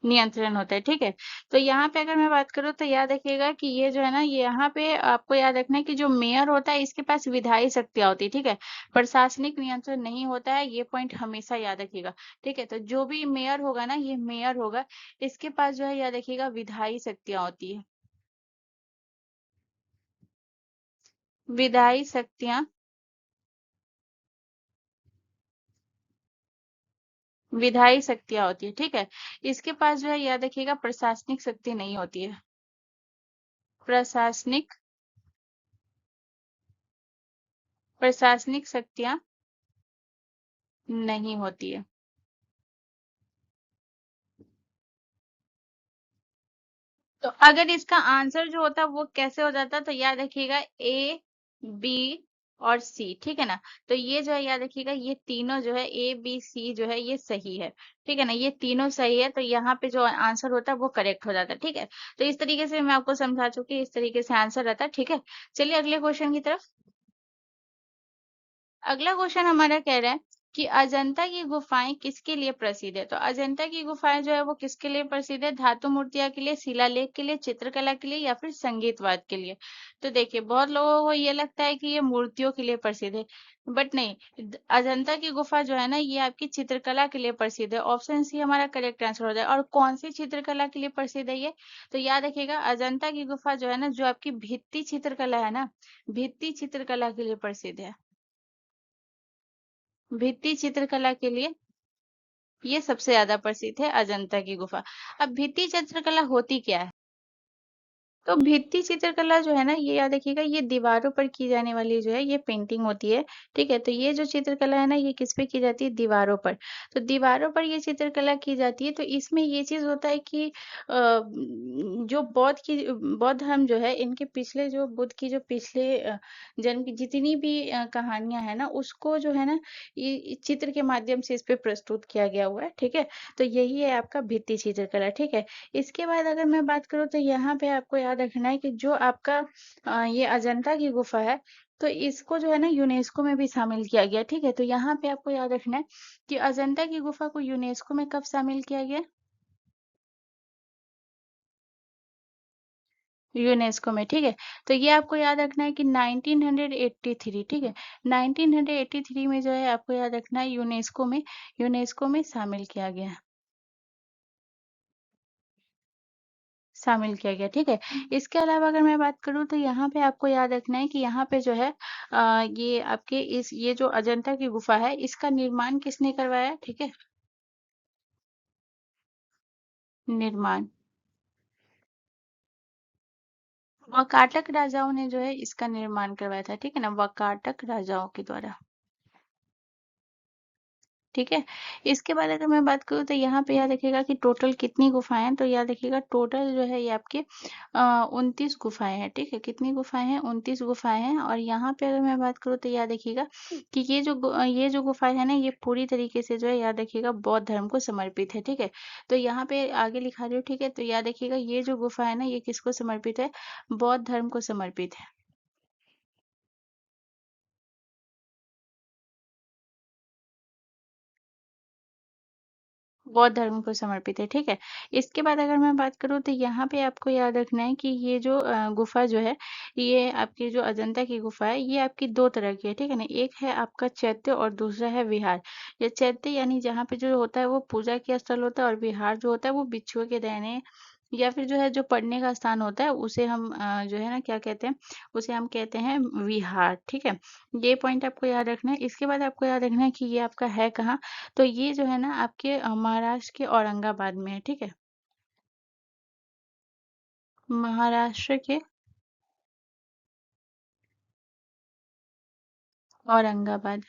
S1: नियंत्रण होता है, ठीक है। तो यहाँ पे अगर मैं बात करूँ तो याद रखिएगा कि ये जो है ना ये यहाँ पे आपको याद रखना है कि जो मेयर होता है इसके पास विधायी शक्तियाँ होती है, ठीक है। प्रशासनिक नियंत्रण नहीं होता है, ये पॉइंट हमेशा याद रखिएगा, ठीक है। तो जो भी मेयर होगा ना ये मेयर होगा, इसके पास जो है याद रखिएगा विधायी शक्तियाँ होती है, विधायी शक्तियाँ, विधायी शक्तियाँ होती है, ठीक है। इसके पास जो है याद रखिएगा प्रशासनिक शक्ति नहीं होती है, प्रशासनिक, प्रशासनिक शक्तियाँ नहीं होती है। तो अगर इसका आंसर जो होता वो कैसे हो जाता, तो याद रखिएगा ए, बी और सी, ठीक है ना। तो ये जो है याद रखिएगा ये तीनों जो है ए बी सी जो है ये सही है, ठीक है ना, ये तीनों सही है। तो यहाँ पे जो आंसर होता है वो करेक्ट हो जाता है, ठीक है। तो इस तरीके से मैं आपको समझा चुकी, इस तरीके से आंसर रहता है, ठीक है। चलिए अगले क्वेश्चन की तरफ। अगला क्वेश्चन हमारा कह रहा है कि अजंता की गुफाएं किसके लिए प्रसिद्ध है। तो अजंता की गुफाएं जो है वो किसके लिए प्रसिद्ध है, धातु मूर्तियां के लिए, शिलालेख के लिए, चित्रकला के लिए, या फिर संगीतवाद के लिए। तो देखिए बहुत लोगों को ये लगता है कि ये मूर्तियों के लिए प्रसिद्ध है, बट नहीं। अजंता की गुफा जो है ना ये आपकी चित्रकला के लिए प्रसिद्ध है। ऑप्शन सी हमारा करेक्ट आंसर हो जाए। और कौन सी चित्रकला के लिए प्रसिद्ध है ये, तो याद रखिएगा अजंता की गुफा जो है ना जो आपकी भित्ति चित्रकला है ना, भित्ति चित्रकला के लिए प्रसिद्ध है, भित्ति चित्रकला के लिए ये सबसे ज्यादा प्रसिद्ध है अजंता की गुफा। अब भित्ति चित्रकला होती क्या है, तो भित्ति चित्रकला जो है ना, ये याद रखिएगा, ये दीवारों पर की जाने वाली जो है ये पेंटिंग होती है, ठीक है? तो ये जो चित्रकला है ना, ये किस पे की जाती है? दीवारों पर। तो दीवारों पर ये चित्रकला की जाती है, तो इसमें ये चीज़ होता है कि जो बौद्ध धर्म जो है, इनके पिछले जो बुद्ध की जो पिछले जन्म की जितनी भी कहानियाँ हैं ना, उसको जो है ना, ये चित्र के माध्यम से इस पे प्रस्तुत किया गया हुआ है, ठीक है? तो यही है आपका भित्ति चित्रकला, ठीक है? इसके बाद अगर मैं बात करूँ तो यहाँ पे आपको याद रखना है कि जो आपका ये अजंता की गुफा है, तो इसको जो है ना यूनेस्को में भी शामिल किया गया, ठीक है? तो यहाँ पे आपको याद रखना है कि अजंता की गुफा को यूनेस्को में कब शामिल किया गया? यूनेस्को में, ठीक है? तो ये आपको याद रखना है कि 1983, ठीक है? 1983 में जो है आपको याद रखना है यूनेस्को में शामिल किया गया। शामिल किया गया, ठीक है? इसके अलावा अगर मैं बात करूँ तो यहाँ पे आपको याद रखना है कि यहाँ पे जो है ये आपके इस ये जो अजंता की गुफा है, इसका निर्माण किसने करवाया, ठीक है? निर्माण वाकाटक राजाओं ने जो है इसका निर्माण करवाया था, ठीक है ना? वाकाटक राजाओं के द्वारा। ठीक है। इसके बाद अगर मैं बात करूँ तो यहाँ पे याद रखिएगा कि टोटल कितनी गुफाएं हैं, तो याद रखिएगा टोटल जो है ये आपके 29 गुफाएं हैं, ठीक है? कितनी गुफाएं हैं? 29 गुफाएं हैं। और यहाँ पे अगर मैं बात करूँ तो याद रखिएगा कि ये जो गुफाएं है ना, ये पूरी तरीके से जो है याद रखिएगा बौद्ध धर्म को समर्पित है, ठीक है? तो यहाँ पे आगे लिखा रही हूँ, ठीक है? तो याद रखिएगा ये जो गुफा है ना, ये किसको समर्पित है? बौद्ध धर्म को समर्पित है। बौद्ध धर्म को समर्पित है, ठीक है? इसके बाद अगर मैं बात करूँ तो यहाँ पे आपको याद रखना है कि ये जो गुफा जो है, ये आपकी जो अजंता की गुफा है, ये आपकी 2 तरह की है, ठीक है ना? एक है आपका चैत्य और दूसरा है विहार। ये चैत्य यानी जहाँ पे जो होता है वो पूजा के स्थल होता है, और विहार जो होता है वो भिक्षुओं के रहने या फिर जो है जो पढ़ने का स्थान होता है, उसे हम जो है ना क्या कहते हैं? उसे हम कहते हैं विहार, ठीक है? ये पॉइंट आपको याद रखना है। इसके बाद आपको याद रखना है कि ये आपका है कहाँ? तो ये जो है ना आपके महाराष्ट्र के औरंगाबाद में है, ठीक है? महाराष्ट्र के औरंगाबाद,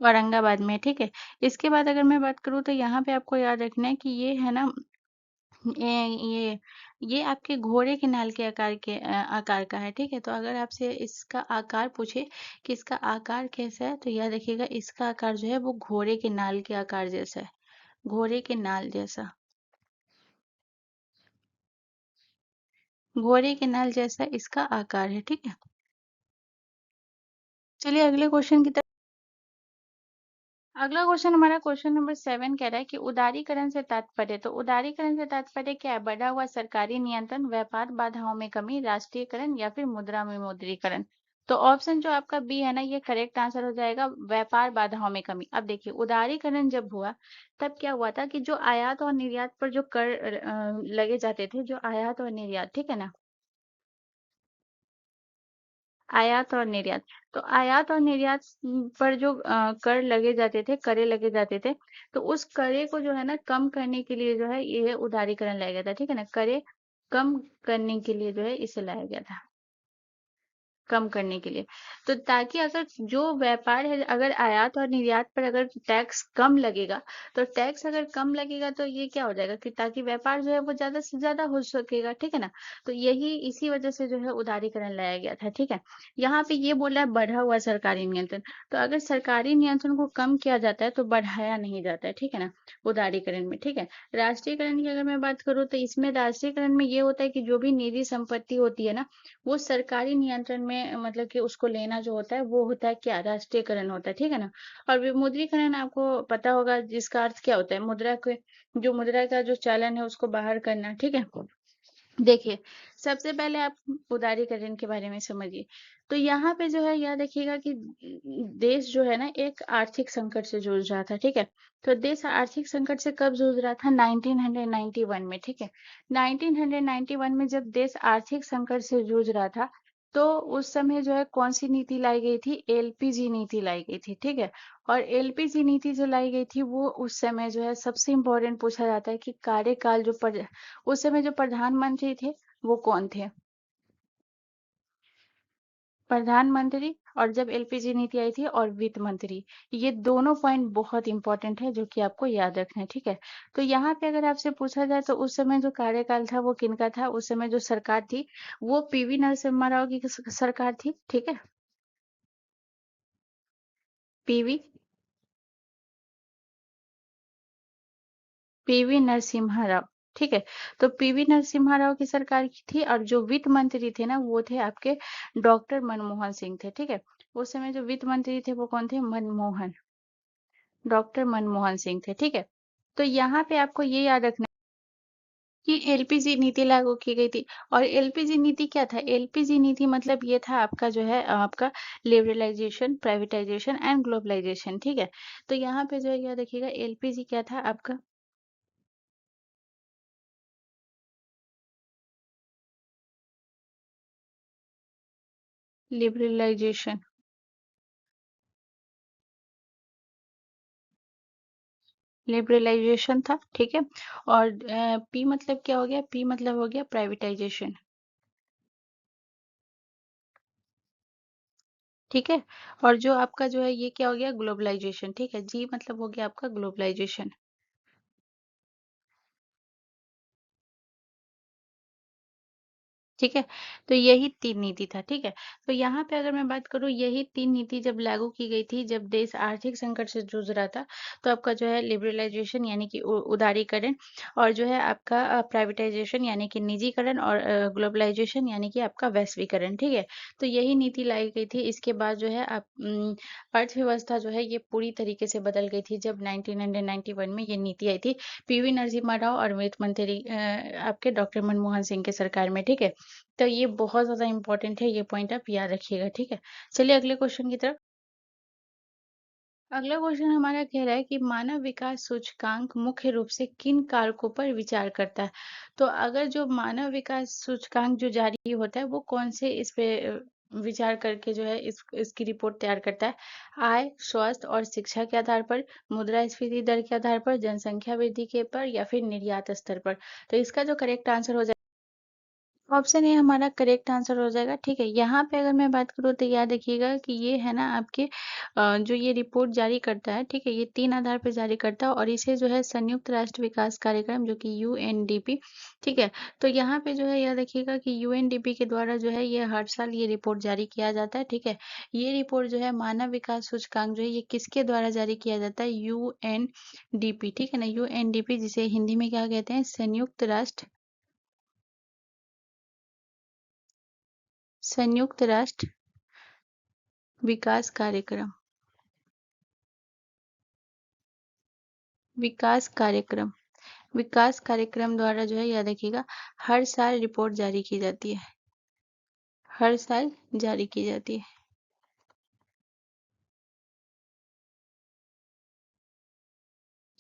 S1: औरंगाबाद में है, ठीक है? इसके बाद अगर मैं बात करूँ तो यहाँ पे आपको याद रखना है कि ये है ना ये ये ये आपके घोड़े के नाल के आकार का है, ठीक है? तो अगर आपसे इसका आकार पूछे कि इसका आकार कैसा है, तो याद रखिएगा इसका आकार जो है वो घोड़े के नाल के आकार जैसा है, घोड़े के नाल जैसा, घोड़े के नाल जैसा इसका आकार है, ठीक है? चलिए अगले क्वेश्चन की तरफ। अगला क्वेश्चन हमारा क्वेश्चन नंबर 7 कह रहा है कि उदारीकरण से तात्पर्य, तो उदारीकरण से तात्पर्य क्या है? बढ़ा हुआ सरकारी नियंत्रण, व्यापार बाधाओं में कमी, राष्ट्रीयकरण या फिर मुद्रा विमुद्रीकरण। तो ऑप्शन जो आपका बी है ना, ये करेक्ट आंसर हो जाएगा, व्यापार बाधाओं में कमी। अब देखिए उदारीकरण जब हुआ तब क्या हुआ था कि जो आयात और निर्यात पर जो कर लगे जाते थे, जो आयात और निर्यात, ठीक है ना? आयात और निर्यात। तो आयात और निर्यात पर जो कर लगे जाते थे, करे लगे जाते थे, तो उस करे को जो है ना कम करने के लिए जो है ये उदारीकरण लाया गया था, ठीक है ना? करे कम करने के लिए जो है इसे लाया गया था। कम करने के लिए। तो ताकि अगर जो व्यापार है, अगर आयात और निर्यात पर अगर टैक्स कम लगेगा, तो टैक्स अगर कम लगेगा तो ये क्या हो जाएगा कि ताकि व्यापार जो है वो ज़्यादा से ज़्यादा हो सकेगा, ठीक है ना? तो यही इसी वजह से जो है उदारीकरण लाया गया था, ठीक है? यहाँ पे ये बोला है बढ़ा हुआ सरकारी नियंत्रण, तो अगर सरकारी नियंत्रण को कम किया जाता है तो बढ़ाया नहीं जाता है, ठीक है ना? उदारीकरण में, ठीक है? राष्ट्रीयकरण की अगर मैं बात करूँ तो इसमें राष्ट्रीयकरण में ये होता है कि जो भी निजी संपत्ति होती है ना, वो सरकारी नियंत्रण में मतलब कि उसको लेना जो होता है वो होता है क्या? राष्ट्रीयकरण होता है, ठीक है ना? और विमुद्रीकरण आपको पता होगा जिसका अर्थ क्या होता है? मुद्रा का जो चालन है उसको बाहर करना, ठीक है? देखिए, सबसे पहले आप उदारीकरण के बारे में समझिए। तो यहाँ पे जो है याद रखिएगा कि देश जो है ना एक आर्थिक संकट से जूझ रहा था, ठीक है? तो देश आर्थिक संकट से कब जूझ रहा था? 1991 में, ठीक है? 1991 में जब देश आर्थिक संकट से जूझ रहा था, तो उस समय जो है कौन सी नीति लाई गई थी? एलपीजी नीति लाई गई थी, ठीक है। और एलपीजी नीति जो लाई गई थी वो उस समय जो है सबसे इम्पोर्टेंट पूछा जाता है कि कार्यकाल उस समय जो प्रधानमंत्री थे वो कौन थे? प्रधानमंत्री, और जब एलपीजी नीति आई थी, और वित्त मंत्री। ये दोनों पॉइंट बहुत इंपॉर्टेंट है जो कि आपको याद रखना है, ठीक है। तो यहाँ पे अगर आपसे पूछा जाए तो उस समय जो कार्यकाल था वो किनका था? उस समय जो सरकार थी वो पीवी नरसिम्हा राव की सरकार थी, ठीक है। पीवी पीवी नरसिम्हा राव, ठीक है। तो पीवी नरसिम्हा राव की सरकार की थी, और जो वित्त मंत्री थे ना वो थे आपके डॉक्टर मनमोहन सिंह थे, ठीक है। उस समय जो वित्त मंत्री थे वो कौन थे? डॉक्टर मनमोहन सिंह थे, ठीक है। तो यहाँ पे आपको ये याद रखना है कि एलपीजी नीति लागू की गई थी। और एलपीजी नीति क्या था? एलपीजी नीति मतलब ये था आपका जो है आपका लिबरलाइजेशन, प्राइवेटाइजेशन एंड ग्लोबलाइजेशन, ठीक है। तो यहाँ पे जो है याद रखिएगा एलपीजी क्या था आपका? लिबरलाइजेशन। लिबरलाइजेशन था, ठीक है। और पी मतलब क्या हो गया? पी मतलब हो गया प्राइवेटाइजेशन, ठीक है। और जो आपका जो है ये क्या हो गया? ग्लोबलाइजेशन, ठीक है। जी मतलब हो गया आपका ग्लोबलाइजेशन, ठीक है। तो यही 3 नीति था, ठीक है। तो यहाँ पे अगर मैं बात करूँ यही 3 नीति जब लागू की गई थी, जब देश आर्थिक संकट से जूझ रहा था, तो आपका जो है लिबरलाइजेशन यानी कि उदारीकरण, और जो है आपका प्राइवेटाइजेशन यानी कि निजीकरण, और ग्लोबलाइजेशन यानी कि आपका वैश्वीकरण, ठीक है। तो यही नीति लाई गई थी। इसके बाद जो है अर्थव्यवस्था जो है ये पूरी तरीके से बदल गई थी जब 1991 में ये नीति आई थी, पीवी नरसिम्हा राव और वित्त मंत्री आपके डॉक्टर मनमोहन सिंह के सरकार में, ठीक है। तो ये बहुत ज़्यादा इम्पोर्टेंट है, ये पॉइंट आप याद रखिएगा, ठीक है। चलिए अगले क्वेश्चन की तरफ। अगला क्वेश्चन हमारा कह रहा है कि मानव विकास सूचकांक मुख्य रूप से किन कारकों पर विचार करता है? तो अगर जो मानव विकास सूचकांक जो जारी होता है वो कौन से इस पे विचार करके जो है इसकी रिपोर्ट तैयार करता है? आय, स्वास्थ्य और शिक्षा के आधार पर, मुद्रास्फीति दर के आधार पर, जनसंख्या वृद्धि के पर, या फिर निर्यात स्तर पर? तो इसका जो करेक्ट आंसर हो ऑप्शन ए हमारा करेक्ट आंसर हो जाएगा, ठीक है। यहाँ पे अगर मैं बात करूँ तो याद रखिएगा कि ये है ना आपके जो ये रिपोर्ट जारी करता है, ठीक है, ये 3 आधार पे जारी करता है, और इसे जो है संयुक्त राष्ट्र विकास कार्यक्रम जो कि यूएनडीपी, ठीक है। तो यहाँ पे जो है याद रखिएगा कि यूएनडीपी के द्वारा जो है ये हर साल ये रिपोर्ट जारी किया जाता है, ठीक है। ये रिपोर्ट जो है मानव विकास सूचकांक जो है ये किसके द्वारा जारी किया जाता है? यूएनडीपी, ठीक है ना। यूएनडीपी जिसे हिंदी में क्या कहते हैं? संयुक्त राष्ट्र विकास कार्यक्रम, विकास कार्यक्रम, विकास कार्यक्रम द्वारा जो है याद रखिएगा हर साल रिपोर्ट जारी की जाती है, हर साल जारी की जाती है,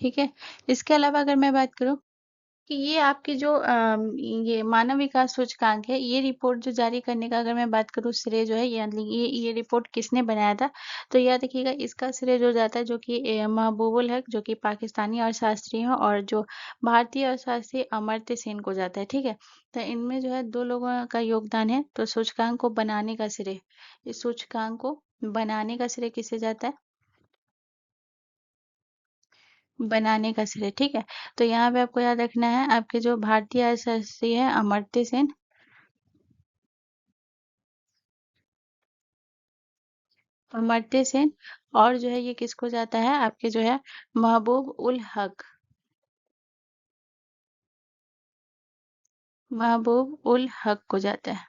S1: ठीक है। इसके अलावा अगर मैं बात करूँ कि ये आपकी जो ये मानव विकास सूचकांक है, ये रिपोर्ट जो जारी करने का अगर मैं बात करूँ श्रेय जो है ये रिपोर्ट किसने बनाया था? तो याद रखिएगा इसका श्रेय जो जाता है जो कि महबूबुल हक जो कि पाकिस्तानी अर्थशास्त्री हैं, और जो भारतीय अर्थशास्त्री अमर्त्य सेन को जाता है, ठीक है। तो इनमें जो है 2 लोगों का योगदान है। तो सूचकांक को बनाने का श्रेय, इस सूचकांक को बनाने का श्रेय किसे जाता है? बनाने का श्रेय, ठीक है। तो यहाँ पे आपको याद रखना है आपके जो भारतीय अर्थशास्त्री है अमर्त्य सेन, अमर्त्य सेन, और जो है ये किसको जाता है? आपके जो है महबूब उल हक, महबूब उल हक को जाता है,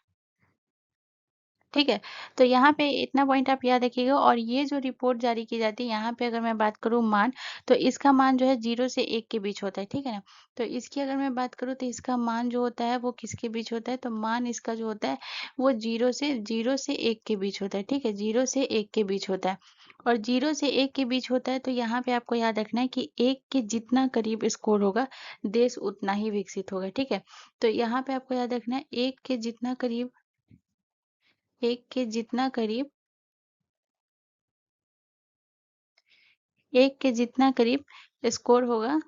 S1: ठीक है। तो यहाँ पे इतना पॉइंट आप याद रखिएगा। और ये जो रिपोर्ट जारी की जाती है यहाँ पे अगर मैं बात करूँ मान, तो इसका मान जो है 0 से 1 के बीच होता है, ठीक है ना। तो इसकी अगर मैं बात करूँ तो इसका मान जो होता है वो किसके बीच होता है? तो मान इसका जो होता है वो 0 से 1 के बीच होता है, ठीक है। 0 से 1 के बीच होता है, और 0 से 1 के बीच होता है। तो यहाँ पे आपको याद रखना है कि 1 के जितना करीब स्कोर होगा देश उतना ही विकसित होगा, ठीक है। तो यहाँ पे आपको याद रखना है 1 के जितना करीब एक के जितना करीब, एक के जितना करीब स्कोर होगा,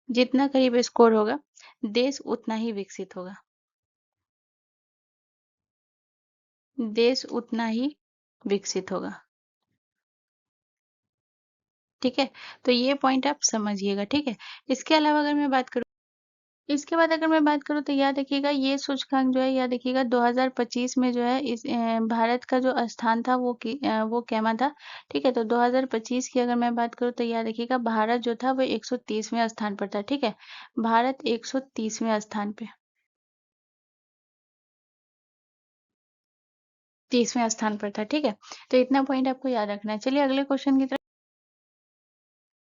S1: जितना करीब स्कोर होगा, देश उतना ही विकसित होगा। देश उतना ही विकसित होगा। ठीक है? तो ये पॉइंट आप समझिएगा, ठीक है? इसके अलावा अगर मैं बात करूँ, इसके बाद अगर मैं बात करूँ तो याद रखिएगा ये सूचकांक जो है, याद रखिएगा 2025 में जो है इस भारत का जो स्थान था वो कैमा था, ठीक है? तो 2025 की अगर मैं बात करूँ तो याद रखिएगा भारत जो था वो 130वें स्थान पर था, ठीक है? भारत 130वें स्थान पे, 30वें स्थान पर था, ठीक है? तो इतना पॉइंट आपको याद रखना है। चलिए अगले क्वेश्चन की तरफ।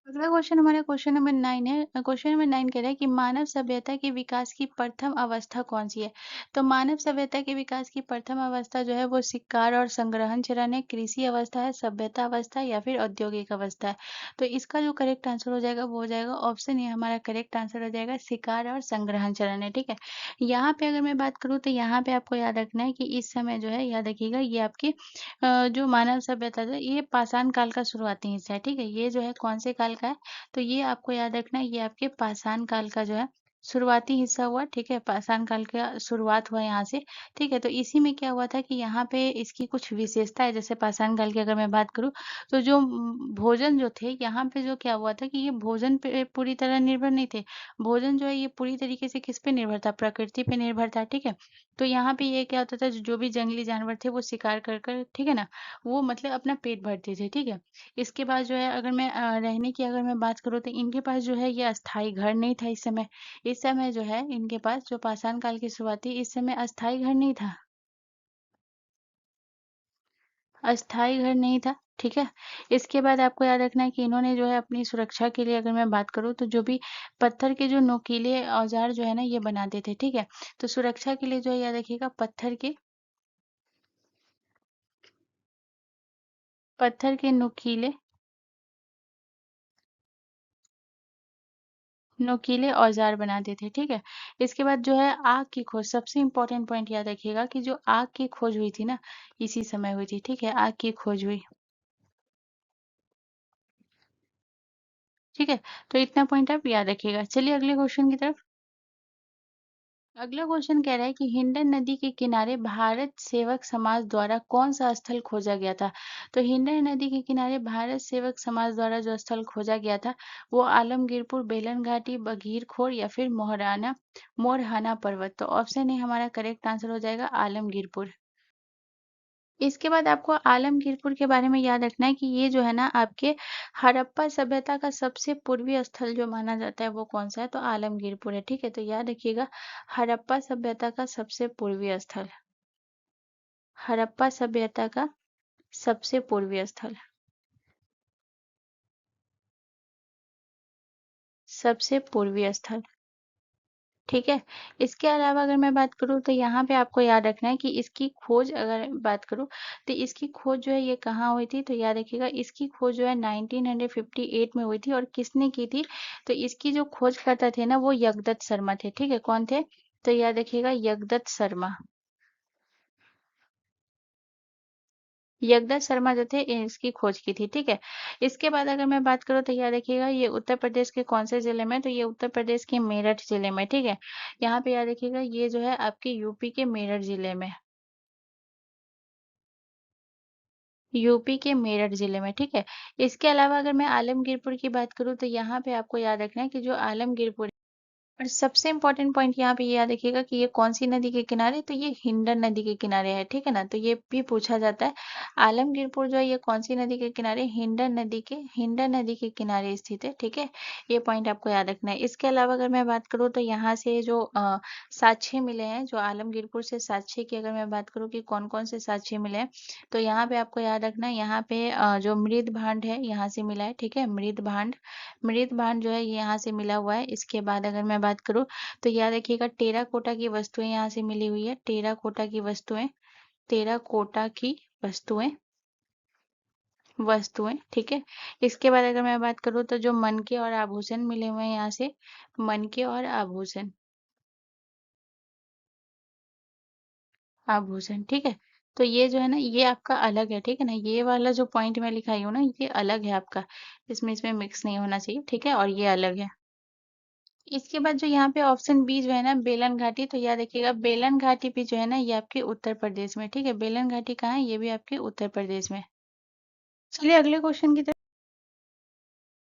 S1: अगला क्वेश्चन हमारा क्वेश्चन नंबर 9 है। क्वेश्चन नंबर 9 कह रहा है कि मानव सभ्यता के विकास की प्रथम अवस्था कौन सी है? तो मानव सभ्यता के विकास की प्रथम अवस्था जो है वो शिकार और संग्रहण चरण है, कृषि अवस्था है, सभ्यता अवस्था है या फिर औद्योगिक अवस्था है। तो इसका जो करेक्ट आंसर हो जाएगा वो हो जाएगा ऑप्शन ए, हमारा करेक्ट आंसर हो जाएगा शिकार और संग्रहण चरण है, ठीक है? यहाँ पे अगर मैं बात करूँ तो यहाँ पे आपको याद रखना है कि इस समय जो है, याद रखिएगा ये आपकी जो मानव सभ्यता था ये पाषाण काल का शुरुआती हिस्सा है, ठीक है? ये जो है कौन से काल का है? तो ये आपको याद रखना है, ये आपके पाषाण काल का जो है शुरुआती हिस्सा हुआ, ठीक है? पाषाण काल का शुरुआत हुआ यहाँ से, ठीक है? तो इसी में क्या हुआ था कि यहाँ पे इसकी कुछ विशेषता है, जैसे पाषाण काल की अगर मैं बात करूँ तो जो भोजन जो थे यहाँ पे, जो क्या हुआ था कि ये भोजन पे पूरी तरह निर्भर नहीं थे। भोजन जो है ये पूरी तरीके से किस पे निर्भर था? प्रकृति पे निर्भर था, ठीक है? तो यहाँ पे ये क्या होता था, जो भी जंगली जानवर थे वो शिकार कर कर, ठीक है ना, वो मतलब अपना पेट भरते थे, ठीक है? इसके बाद जो है अगर मैं रहने की अगर मैं बात करूँ तो इनके पास जो है ये अस्थाई घर नहीं था इस समय। इस समय जो है इनके पास, जो पाषाण काल की शुरुआती, इस समय अस्थाई घर नहीं था। अस्थाई घर नहीं था, ठीक है? इसके बाद आपको याद रखना है कि इन्होंने जो है अपनी सुरक्षा के लिए अगर मैं बात करूँ तो जो भी पत्थर के जो नुकीले औजार जो है ना ये बनाते थे, ठीक है? तो सुरक्षा के लिए जो है याद रखिएगा पत्थर के नुकीले औजार बनाते थे, ठीक है? इसके बाद जो है आग की खोज, सबसे इम्पोर्टेंट पॉइंट याद रखिएगा कि जो आग की खोज हुई थी ना, इसी समय हुई थी, ठीक है? आग की खोज हुई, ठीक है? तो इतना पॉइंट आप याद रखिएगा। चलिए अगले क्वेश्चन की तरफ। अगला क्वेश्चन कह रहा है कि हिंडन नदी के किनारे भारत सेवक समाज द्वारा कौन सा स्थल खोजा गया था? तो हिंडन नदी के किनारे भारत सेवक समाज द्वारा जो स्थल खोजा गया था वो आलमगीरपुर, बेलन घाटी, बघीर खोर या फिर मोरहाना पर्वत। तो ऑप्शन ए हमारा करेक्ट आंसर हो जाएगा आलमगीरपुर। इसके बाद आपको आलमगीरपुर के बारे में याद रखना है कि ये जो है ना आपके हड़प्पा सभ्यता का सबसे पूर्वी स्थल जो माना जाता है वो कौन सा है? तो आलमगीरपुर है, ठीक है? तो याद रखिएगा हड़प्पा सभ्यता का सबसे पूर्वी स्थल, हड़प्पा सभ्यता का सबसे पूर्वी स्थल, सबसे पूर्वी स्थल, ठीक है? इसके अलावा अगर मैं बात करूँ तो यहाँ पे आपको याद रखना है कि इसकी खोज अगर बात करूँ तो इसकी खोज जो है ये कहाँ हुई थी? तो याद रखिएगा इसकी खोज जो है 1958 में हुई थी, और किसने की थी? तो इसकी जो खोजकर्ता थे ना वो यगदत्त शर्मा थे, ठीक है? कौन थे? तो याद रखिएगा यगदत्त शर्मा। यगदत्त शर्मा जो थे इसकी खोज की थी, ठीक है? इसके बाद अगर मैं बात करूँ तो याद रखिएगा ये उत्तर प्रदेश के कौन से जिले में है? तो ये उत्तर प्रदेश के मेरठ जिले में, ठीक है? यहाँ पे याद रखिएगा ये जो है आपके यूपी के मेरठ जिले में, यूपी के मेरठ जिले में, ठीक है? इसके अलावा अगर मैं आलमगीरपुर की बात करूँ तो यहाँ पे आपको याद रखना है कि जो आलमगीरपुर, और सबसे इम्पोर्टेंट पॉइंट यहाँ पे ये याद रखिएगा कि ये कौन सी नदी के किनारे, तो ये हिंडन नदी के किनारे है, ठीक है ना? तो ये भी पूछा जाता है। आलमगीरपुर जो है ये कौन सी नदी के किनारे, हिंडन नदी के किनारे स्थित है, ठीक है? ये पॉइंट आपको याद रखना है। इसके अलावा अगर मैं बात करूँ तो यहाँ से जो साक्ष्य मिले हैं, जो आलमगीरपुर से साक्ष्य की अगर मैं बात करूँ कि कौन कौन से साक्ष्य मिले हैं, तो यहाँ पे आपको याद रखना है, यहाँ पे जो मृद भांड है यहाँ से मिला है, ठीक है? मृद भांड जो है ये यहाँ से मिला हुआ है। इसके बाद अगर मैं बात करूँ तो याद रखिएगा टेराकोटा की वस्तुएं यहाँ से मिली हुई है, टेराकोटा की वस्तुएं, ठीक है? इसके बाद अगर मैं बात करूँ तो जो मनके और आभूषण मिले हुए हैं यहाँ से, मनके और आभूषण, आभूषण, ठीक है। तो ये जो है ना, ये आपका अलग है, ठीक है ना। ये वाला जो पॉइंट मैं लिखाई हूँ ना, ये अलग है आपका। इसमें मिक्स नहीं होना चाहिए, ठीक है। और ये अलग है। इसके बाद जो यहाँ पे ऑप्शन बी जो है ना, बेलन घाटी, तो याद रखिएगा बेलन घाटी भी जो है ना, ये आपके उत्तर प्रदेश में, ठीक है। बेलन घाटी कहाँ है? ये भी आपके उत्तर प्रदेश में। चलिए अगले क्वेश्चन की तरफ।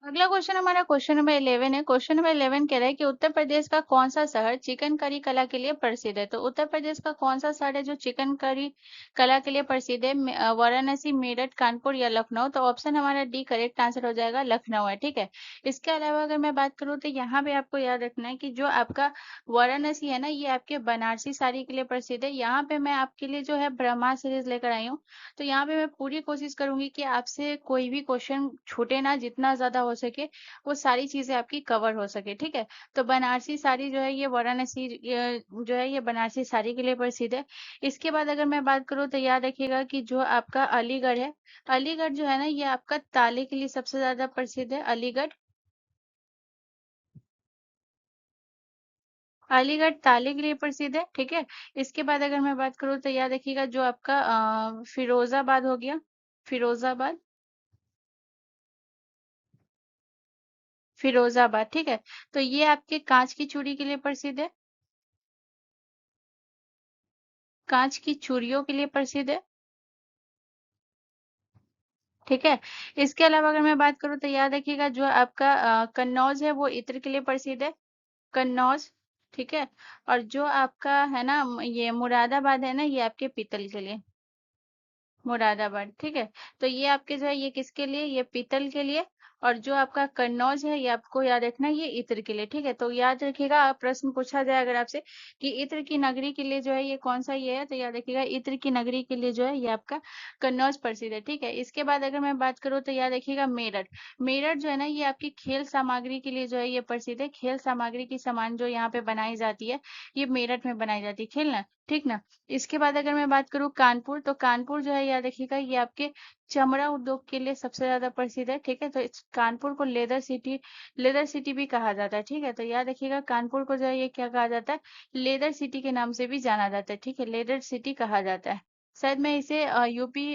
S1: अगला क्वेश्चन हमारा क्वेश्चन नंबर 11 है। क्वेश्चन नंबर 11 कह रहा है कि उत्तर प्रदेश का कौन सा शहर चिकन करी कला के लिए प्रसिद्ध है। तो उत्तर प्रदेश का कौन सा शहर है जो चिकन करी कला के लिए प्रसिद्ध है? वाराणसी, मेरठ, कानपुर या लखनऊ? तो ऑप्शन हमारा डी करेक्ट आंसर हो जाएगा, लखनऊ है, ठीक है। इसके अलावा अगर मैं बात करूँ तो यहाँ पे आपको याद रखना है कि जो आपका वाराणसी है ना, ये आपके बनारसी साड़ी के लिए प्रसिद्ध है। यहाँ पे मैं आपके लिए जो है ब्रह्मा सीरीज लेकर आई हूँ। तो यहाँ पे मैं पूरी कोशिश करूंगी कि आपसे कोई भी क्वेश्चन छूटे ना, जितना ज्यादा हो सके वो सारी चीजें आपकी कवर हो सके, ठीक है। तो बनारसी साड़ी जो है ये वाराणसी जो है ये बनारसी साड़ी के लिए प्रसिद्ध है। इसके बाद अगर मैं बात करूँ तो याद रखिएगा कि जो आपका अलीगढ़ है, अलीगढ़ जो है ना, ये आपका ताले के लिए सबसे ज्यादा प्रसिद्ध है, अलीगढ़। अलीगढ़ ताले के लिए प्रसिद्ध है, ठीक है। इसके बाद अगर मैं बात करूँ तो याद रखिएगा जो आपका फिरोजाबाद हो गया, फिरोजाबाद, फिरोजाबाद, ठीक है। तो ये आपके कांच की चूड़ी के लिए प्रसिद्ध है, कांच की चूड़ियों के लिए प्रसिद्ध है, ठीक है। इसके अलावा अगर मैं बात करूँ तो याद रखिएगा जो आपका कन्नौज है वो इत्र के लिए प्रसिद्ध है, कन्नौज, ठीक है। और जो आपका है ना ये मुरादाबाद है ना, ये आपके पीतल के लिए, मुरादाबाद, ठीक है। तो ये आपके जो है ये किसके लिए? ये पीतल के लिए। और जो आपका कन्नौज है ये आपको याद रखना है, ये इत्र के लिए, ठीक है। तो याद रखिएगा, प्रश्न पूछा जाए अगर आपसे कि इत्र की नगरी के लिए जो है ये कौन सा ये है, तो याद रखिएगा इत्र की नगरी के लिए जो है ये आपका कन्नौज प्रसिद्ध है, ठीक है। इसके बाद अगर मैं बात करूँ तो याद रखिएगा मेरठ, मेरठ जो है ना, ये आपकी खेल सामग्री के लिए जो है ये प्रसिद्ध है। खेल सामग्री की सामान जो यहाँ पे बनाई जाती है, ये मेरठ में बनाई जाती है, खेल ना, ठीक ना। इसके बाद अगर मैं बात करूँ कानपुर, तो कानपुर जो है याद रखिएगा ये आपके चमड़ा उद्योग के लिए सबसे ज्यादा प्रसिद्ध है, ठीक है। तो इस कानपुर को लेदर सिटी भी कहा जाता है, ठीक है। तो याद रखिएगा कानपुर को जो है ये क्या कहा जाता है? लेदर सिटी के नाम से भी जाना जाता है, ठीक है, लेदर सिटी कहा जाता है। शायद मैं इसे यूपी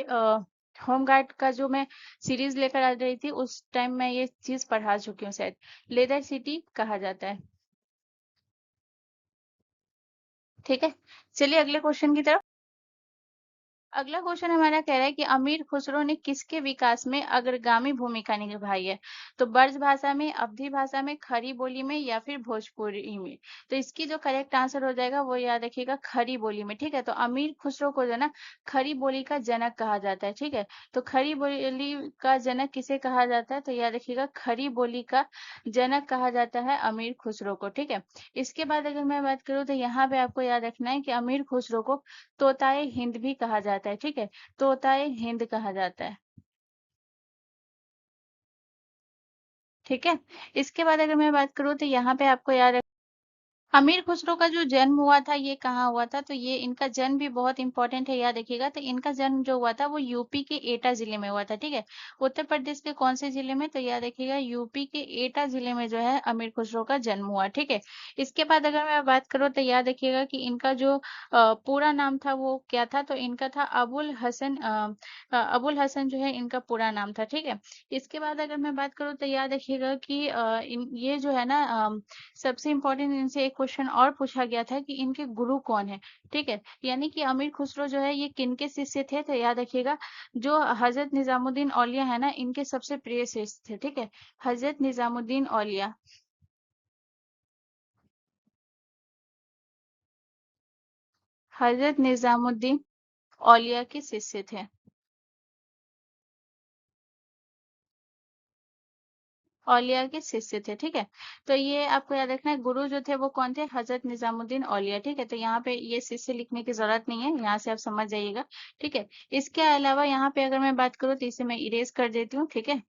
S1: होम गार्ड का जो मैं सीरीज लेकर आ रही थी उस टाइम मैं ये चीज पढ़ा चुकी हूँ शायद, लेदर सिटी कहा जाता है, ठीक है। चलिए अगले क्वेश्चन की तरफ। अगला क्वेश्चन हमारा कह रहा है कि अमीर खुसरो ने किसके विकास में अग्रगामी भूमिका निभाई है? तो ब्रज भाषा में, अवधी भाषा में, खड़ी बोली में या फिर भोजपुरी में? तो इसकी जो करेक्ट आंसर हो जाएगा वो याद रखिएगा, खड़ी बोली में, ठीक है। तो अमीर खुसरो को जो है ना खड़ी बोली का जनक कहा जाता है, ठीक है। तो खड़ी बोली का जनक किसे कहा जाता है? तो याद रखिएगा खड़ी बोली का जनक कहा जाता है अमीर खुसरो को, ठीक है। इसके बाद अगर मैं बात करूँ तो यहाँ पे आपको याद रखना है कि अमीर खुसरो को तोताए हिंद भी कहा जाता है, ठीक है। तोताए हिंद कहा जाता है, ठीक है। इसके बाद अगर मैं बात करूँ तो यहाँ पे आपको याद, अमीर खुसरो का जो जन्म हुआ था ये कहाँ हुआ था? तो ये इनका जन्म भी बहुत इंपॉर्टेंट है, याद रखिएगा। तो इनका जन्म जो हुआ था वो यूपी के एटा जिले में हुआ था, ठीक है। उत्तर प्रदेश के कौन से जिले में? तो याद रखिएगा यूपी के एटा जिले में जो है अमीर खुसरो का जन्म हुआ, ठीक है। इसके बाद अगर मैं बात करूँ तो याद रखिएगा कि इनका जो पूरा नाम था वो क्या था? तो इनका था अबुल हसन, अबुल हसन जो है इनका पूरा नाम था, ठीक है। इसके बाद अगर मैं बात करूँ तो याद रखिएगा कि ये जो है ना सबसे इम्पोर्टेंट इनसे एक क्वेश्चन और पूछा गया था कि इनके गुरु कौन है, ठीक है। यानी कि अमीर खुसरो जो है ये किनके शिष्य थे? तो याद रखिएगा जो हजरत निजामुद्दीन औलिया है ना, इनके सबसे प्रिय शिष्य थे, ठीक है। हजरत निजामुद्दीन औलिया, हजरत निजामुद्दीन औलिया के शिष्य थे, औलिया के शिष्य थे, ठीक है। तो ये आपको याद रखना है, गुरु जो थे वो कौन थे? हजरत निजामुद्दीन औलिया, ठीक है। तो यहाँ पे ये शिष्य लिखने की जरूरत नहीं है, यहाँ से आप समझ जाइएगा, ठीक है। इसके अलावा यहाँ पे अगर मैं बात करूँ तो इसे मैं इरेज कर देती हूँ, ठीक है,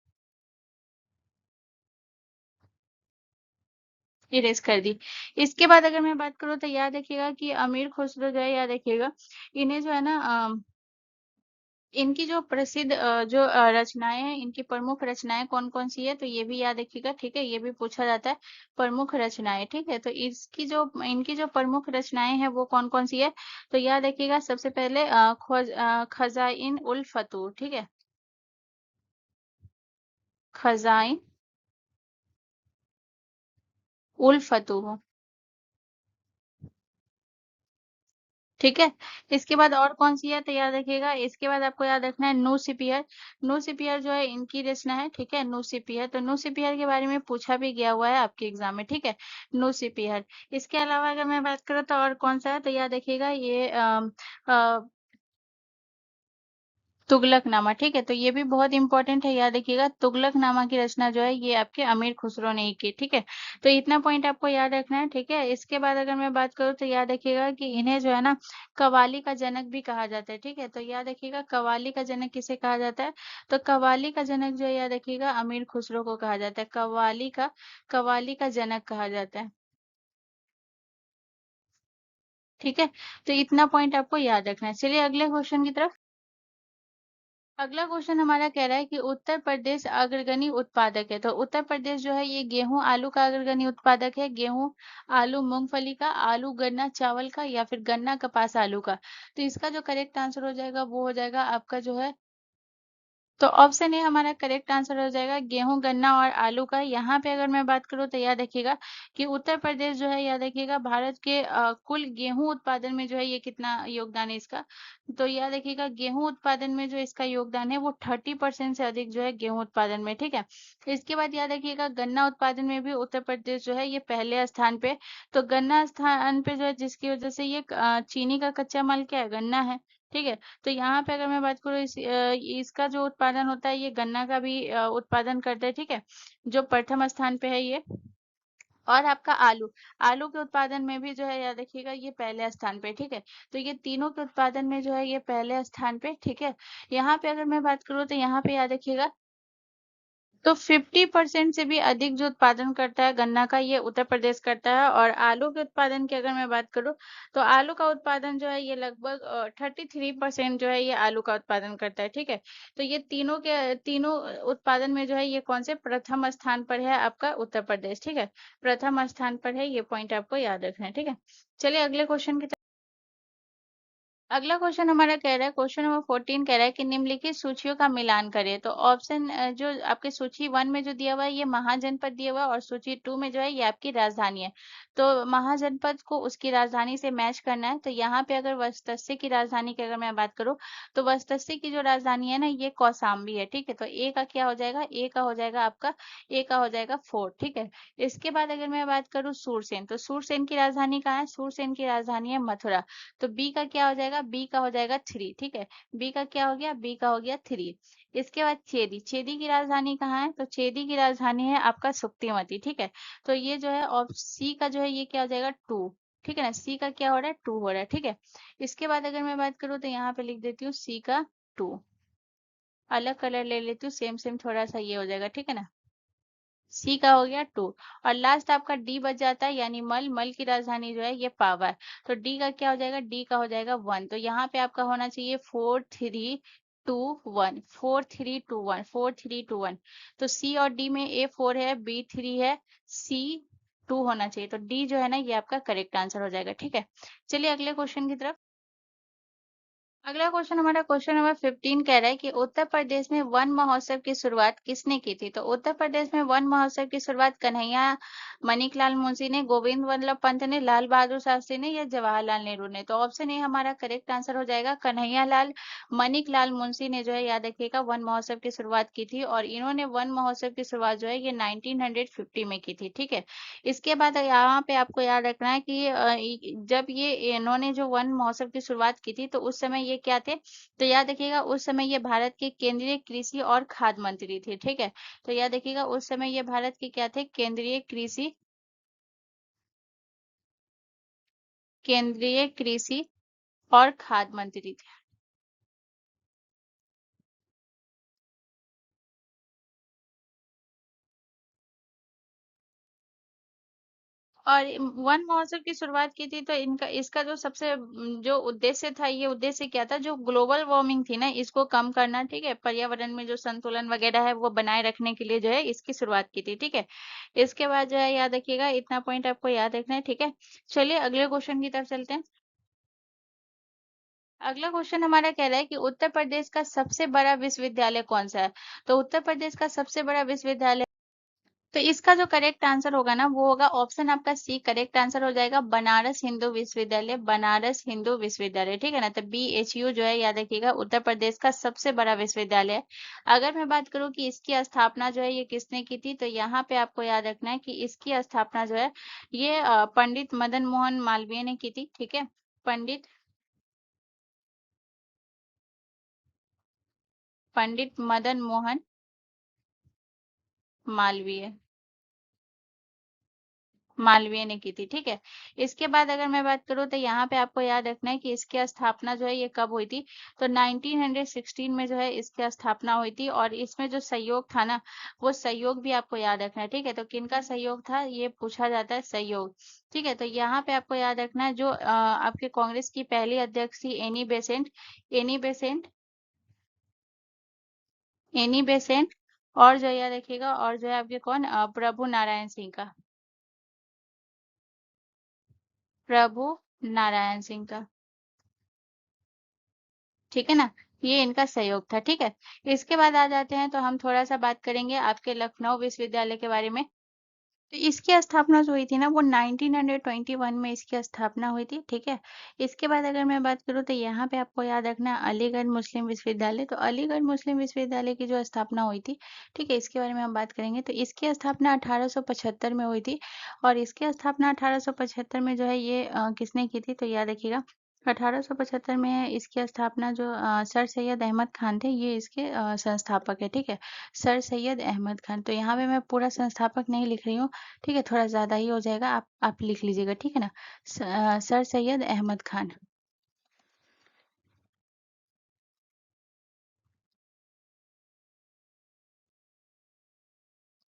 S1: इरेज कर दी। इसके बाद अगर मैं बात करूँ तो याद रखिएगा कि अमीर खुसरो जो है याद रखिएगा, इन्हें जो है ना इनकी जो प्रसिद्ध रचनाएं हैं, इनकी प्रमुख रचनाएं कौन कौन सी है, तो ये भी याद रखिएगा, ठीक है, ये भी पूछा जाता है। प्रमुख रचनाएं, ठीक है, तो इसकी जो इनकी जो प्रमुख रचनाएं हैं वो कौन कौन सी है, तो याद रखिएगा सबसे पहले खजाइन उल फतूह, ठीक है, खजाइन उल फतूह, ठीक है। इसके बाद और कौन सी है, तो याद रखिएगा, इसके बाद आपको याद रखना है नूसिपियर। नूसिपियर जो है इनकी रचना है, ठीक है, नूसिपियर, तो नूसिपियर के बारे में पूछा भी गया हुआ है आपके एग्जाम में, ठीक है, नूसिपियर। इसके अलावा अगर मैं बात करूँ तो और कौन सा है, तो याद रखिएगा ये तुगलकनामा, ठीक है, तो ये भी बहुत इंपॉर्टेंट है, याद रखिएगा, तुगलकनामा की रचना जो है ये आपके अमीर खुसरो ने ही की, ठीक है, तो इतना पॉइंट आपको याद रखना है, ठीक है। इसके बाद अगर मैं बात करूँ तो याद रखिएगा कि इन्हें जो है ना कव्वाली का जनक भी कहा जाता है, ठीक है, तो याद रखिएगा कव्वाली का जनक किसे कहा जाता है, तो कव्वाली का जनक जो है याद रखिएगा अमीर खुसरो को कहा जाता है, कव्वाली का जनक कहा जाता है, ठीक है, तो इतना पॉइंट आपको याद रखना है। चलिए अगले क्वेश्चन की तरफ। अगला क्वेश्चन हमारा कह रहा है कि उत्तर प्रदेश अग्रगणी उत्पादक है, तो उत्तर प्रदेश जो है ये गेहूं आलू का अग्रगणी उत्पादक है, गेहूं आलू मूंगफली का, आलू गन्ना चावल का, या फिर गन्ना कपास आलू का, तो इसका जो करेक्ट आंसर हो जाएगा वो हो जाएगा आपका जो है, तो ऑप्शन ए हमारा करेक्ट आंसर हो जाएगा, गेहूं गन्ना और आलू का। यहाँ पे अगर मैं बात करूँ तो याद रखिएगा कि उत्तर प्रदेश जो है याद रखिएगा भारत के कुल गेहूं उत्पादन में जो है ये कितना योगदान है इसका, तो याद रखिएगा गेहूं उत्पादन में जो इसका योगदान है वो 30% से अधिक जो है गेहूं उत्पादन में, ठीक है। इसके बाद याद रखिएगा गन्ना उत्पादन में भी उत्तर प्रदेश जो है ये पहले स्थान पे, तो गन्ना स्थान पे जो है जिसकी वजह से ये चीनी का कच्चा माल क्या है, गन्ना है, ठीक है। तो यहाँ पे अगर मैं बात करूँ इसका जो उत्पादन होता है ये गन्ना का भी उत्पादन करता है, ठीक है, जो प्रथम स्थान पे है ये। और आपका आलू, आलू के उत्पादन में भी जो है याद रखिएगा ये पहले स्थान पे, ठीक है, तो ये तीनों के उत्पादन में जो है ये पहले स्थान पे, ठीक है। यहाँ पे अगर मैं बात करूँ तो यहाँ पे याद रखिएगा, तो 50% से भी अधिक जो उत्पादन करता है गन्ना का ये उत्तर प्रदेश करता है, और आलू के उत्पादन की अगर मैं बात करूँ तो आलू का उत्पादन जो है ये लगभग 33% जो है ये आलू का उत्पादन करता है, ठीक है। तो ये तीनों उत्पादन में जो है ये कौन से प्रथम स्थान पर है आपका उत्तर प्रदेश, ठीक है, प्रथम स्थान पर है, ये पॉइंट आपको याद रखना है, ठीक है। चलिए अगले क्वेश्चन की, अगला क्वेश्चन हमारा कह रहा है, क्वेश्चन नंबर 14 कह रहा है कि निम्नलिखित सूचियों का मिलान करें, तो ऑप्शन जो आपके सूची 1 में जो दिया हुआ है ये महाजनपद दिया हुआ है, और सूची 2 में जो है ये आपकी राजधानी है, तो महाजनपद को उसकी राजधानी से मैच करना है, तो यहाँ पे अगर वस्तस्य की राजधानी की अगर मैं बात करूँ तो वस्तस्य की जो राजधानी है ना ये कौशाम्बी है, ठीक है, तो ए का क्या हो जाएगा, ए का हो जाएगा आपका, ए का हो जाएगा फोर्ट, ठीक है। इसके बाद अगर मैं बात करूँ सूरसेन, तो सूरसेन की राजधानी कहाँ है, सूरसेन की राजधानी है मथुरा, तो बी का क्या हो जाएगा, बी का हो जाएगा थ्री, ठीक है, बी का क्या हो गया, बी का हो गया थ्री। इसके बाद चेदी, चेदी की राजधानी कहाँ है, तो चेदी की राजधानी है आपका सुक्तिमती, ठीक है, तो ये जो है और सी का जो है ये क्या हो जाएगा टू, ठीक है ना, सी का क्या हो रहा है, टू हो रहा है, ठीक है। इसके बाद अगर मैं बात करूँ तो यहाँ पे लिख देती हूँ सी का टू, अलग कलर ले लेती हूँ, सेम सेम थोड़ा सा ये हो जाएगा, ठीक है ना, सी का हो गया टू। और लास्ट आपका डी बच जाता है, यानी मल, मल की राजधानी जो है ये पावर, तो डी का क्या हो जाएगा, डी का हो जाएगा वन, तो यहाँ पे आपका होना चाहिए 4 3 2 1, 4 3 2 1, 4 3 2 1, तो सी और डी में ए फोर है, बी थ्री है, सी टू होना चाहिए, तो डी जो है ना ये आपका करेक्ट आंसर हो जाएगा, ठीक है। चलिए अगले क्वेश्चन की तरफ। अगला क्वेश्चन हमारा क्वेश्चन नंबर 15 कह रहा है कि उत्तर प्रदेश में वन महोत्सव की शुरुआत किसने की थी, तो उत्तर प्रदेश में वन महोत्सव की शुरुआत कन्हैया मणिकलाल मुंशी ने, गोविंद वल्लभ पंत ने, लाल बहादुर शास्त्री ने, या जवाहरलाल नेहरू ने, तो ऑप्शन ए हमारा करेक्ट आंसर हो जाएगा, कन्हैया लाल मणिकलाल मुंशी ने जो है याद रखिएगा वन महोत्सव की शुरुआत की थी, और इन्होंने वन महोत्सव की शुरुआत जो है ये 1950 में की थी, ठीक है। इसके बाद यहाँ पे आपको याद रखना है कि जब ये इन्होंने जो वन महोत्सव की शुरुआत की थी तो उस समय ये क्या थे, तो याद रखिएगा उस समय ये भारत के केंद्रीय कृषि और खाद्य मंत्री थे, ठीक है, तो याद रखिएगा उस समय ये भारत के क्या थे, केंद्रीय कृषि और खाद्य मंत्री थे। और वन महोत्सव की शुरुआत की थी, तो इनका इसका जो सबसे जो उद्देश्य था, ये उद्देश्य क्या था, जो ग्लोबल वार्मिंग थी ना, इसको कम करना, ठीक है, पर्यावरण में जो संतुलन वगैरह है वो बनाए रखने के लिए जो है इसकी शुरुआत की थी, ठीक है। इसके बाद जो है याद रखिएगा, इतना पॉइंट आपको याद रखना है, ठीक है। चलिए अगले क्वेश्चन की तरफ चलते हैं। अगला क्वेश्चन हमारा कह रहा है कि उत्तर प्रदेश का सबसे बड़ा विश्वविद्यालय कौन सा है। तो उत्तर प्रदेश का सबसे बड़ा विश्वविद्यालय, तो इसका जो करेक्ट आंसर होगा ना, वो होगा ऑप्शन आपका सी, करेक्ट आंसर हो जाएगा बनारस हिंदू विश्वविद्यालय, बनारस हिंदू विश्वविद्यालय, ठीक है ना। तो BHU जो है याद रखिएगा, उत्तर प्रदेश का सबसे बड़ा विश्वविद्यालय है। अगर मैं बात करूं कि इसकी स्थापना जो है ये किसने की थी, तो यहाँ पे आपको याद रखना है कि इसकी स्थापना जो है ये पंडित मदन मोहन मालवीय ने की थी, ठीक है। पंडित पंडित मदन मोहन मालवीय मालवीय ने की थी, ठीक है। इसके बाद अगर मैं बात करूँ तो यहाँ पे आपको याद रखना है कि इसकी स्थापना जो है ये कब हुई थी, तो 1916 में जो है इसकी स्थापना हुई थी। और इसमें जो सहयोग था ना, वो सहयोग भी आपको याद रखना है, ठीक है। तो किनका सहयोग था ये पूछा जाता है, सहयोग, ठीक है। तो यहाँ पे आपको याद रखना है, जो आपके कांग्रेस की पहली अध्यक्ष थी एनी बेसेंट एनी बेसेंट, और जो याद रखिएगा, और जो है आपके कौन, प्रभु नारायण सिंह का, प्रभु नारायण सिंह का, ठीक है ना। ये इनका सहयोग था, ठीक है। इसके बाद आ जाते हैं, तो हम थोड़ा सा बात करेंगे आपके लखनऊ विश्वविद्यालय के बारे में। तो इसकी स्थापना जो हुई थी ना, वो 1921 में इसकी स्थापना हुई थी, ठीक है। इसके बाद अगर मैं बात करूँ तो यहाँ पे आपको याद रखना है अलीगढ़ मुस्लिम विश्वविद्यालय। तो अलीगढ़ मुस्लिम विश्वविद्यालय की जो स्थापना हुई थी, ठीक है, इसके बारे में हम बात करेंगे। तो इसकी स्थापना 1875 में हुई थी। और इसकी स्थापना 1875 में जो है ये किसने की थी, तो याद रखिएगा 1875 में इसकी स्थापना जो सर सैयद अहमद खान थे, ये इसके संस्थापक है, ठीक है। सर सैयद अहमद खान, तो यहाँ पे मैं पूरा संस्थापक नहीं लिख रही हूँ, ठीक है, थोड़ा ज़्यादा ही हो जाएगा, आप लिख लीजिएगा, ठीक है ना। सर सैयद अहमद खान।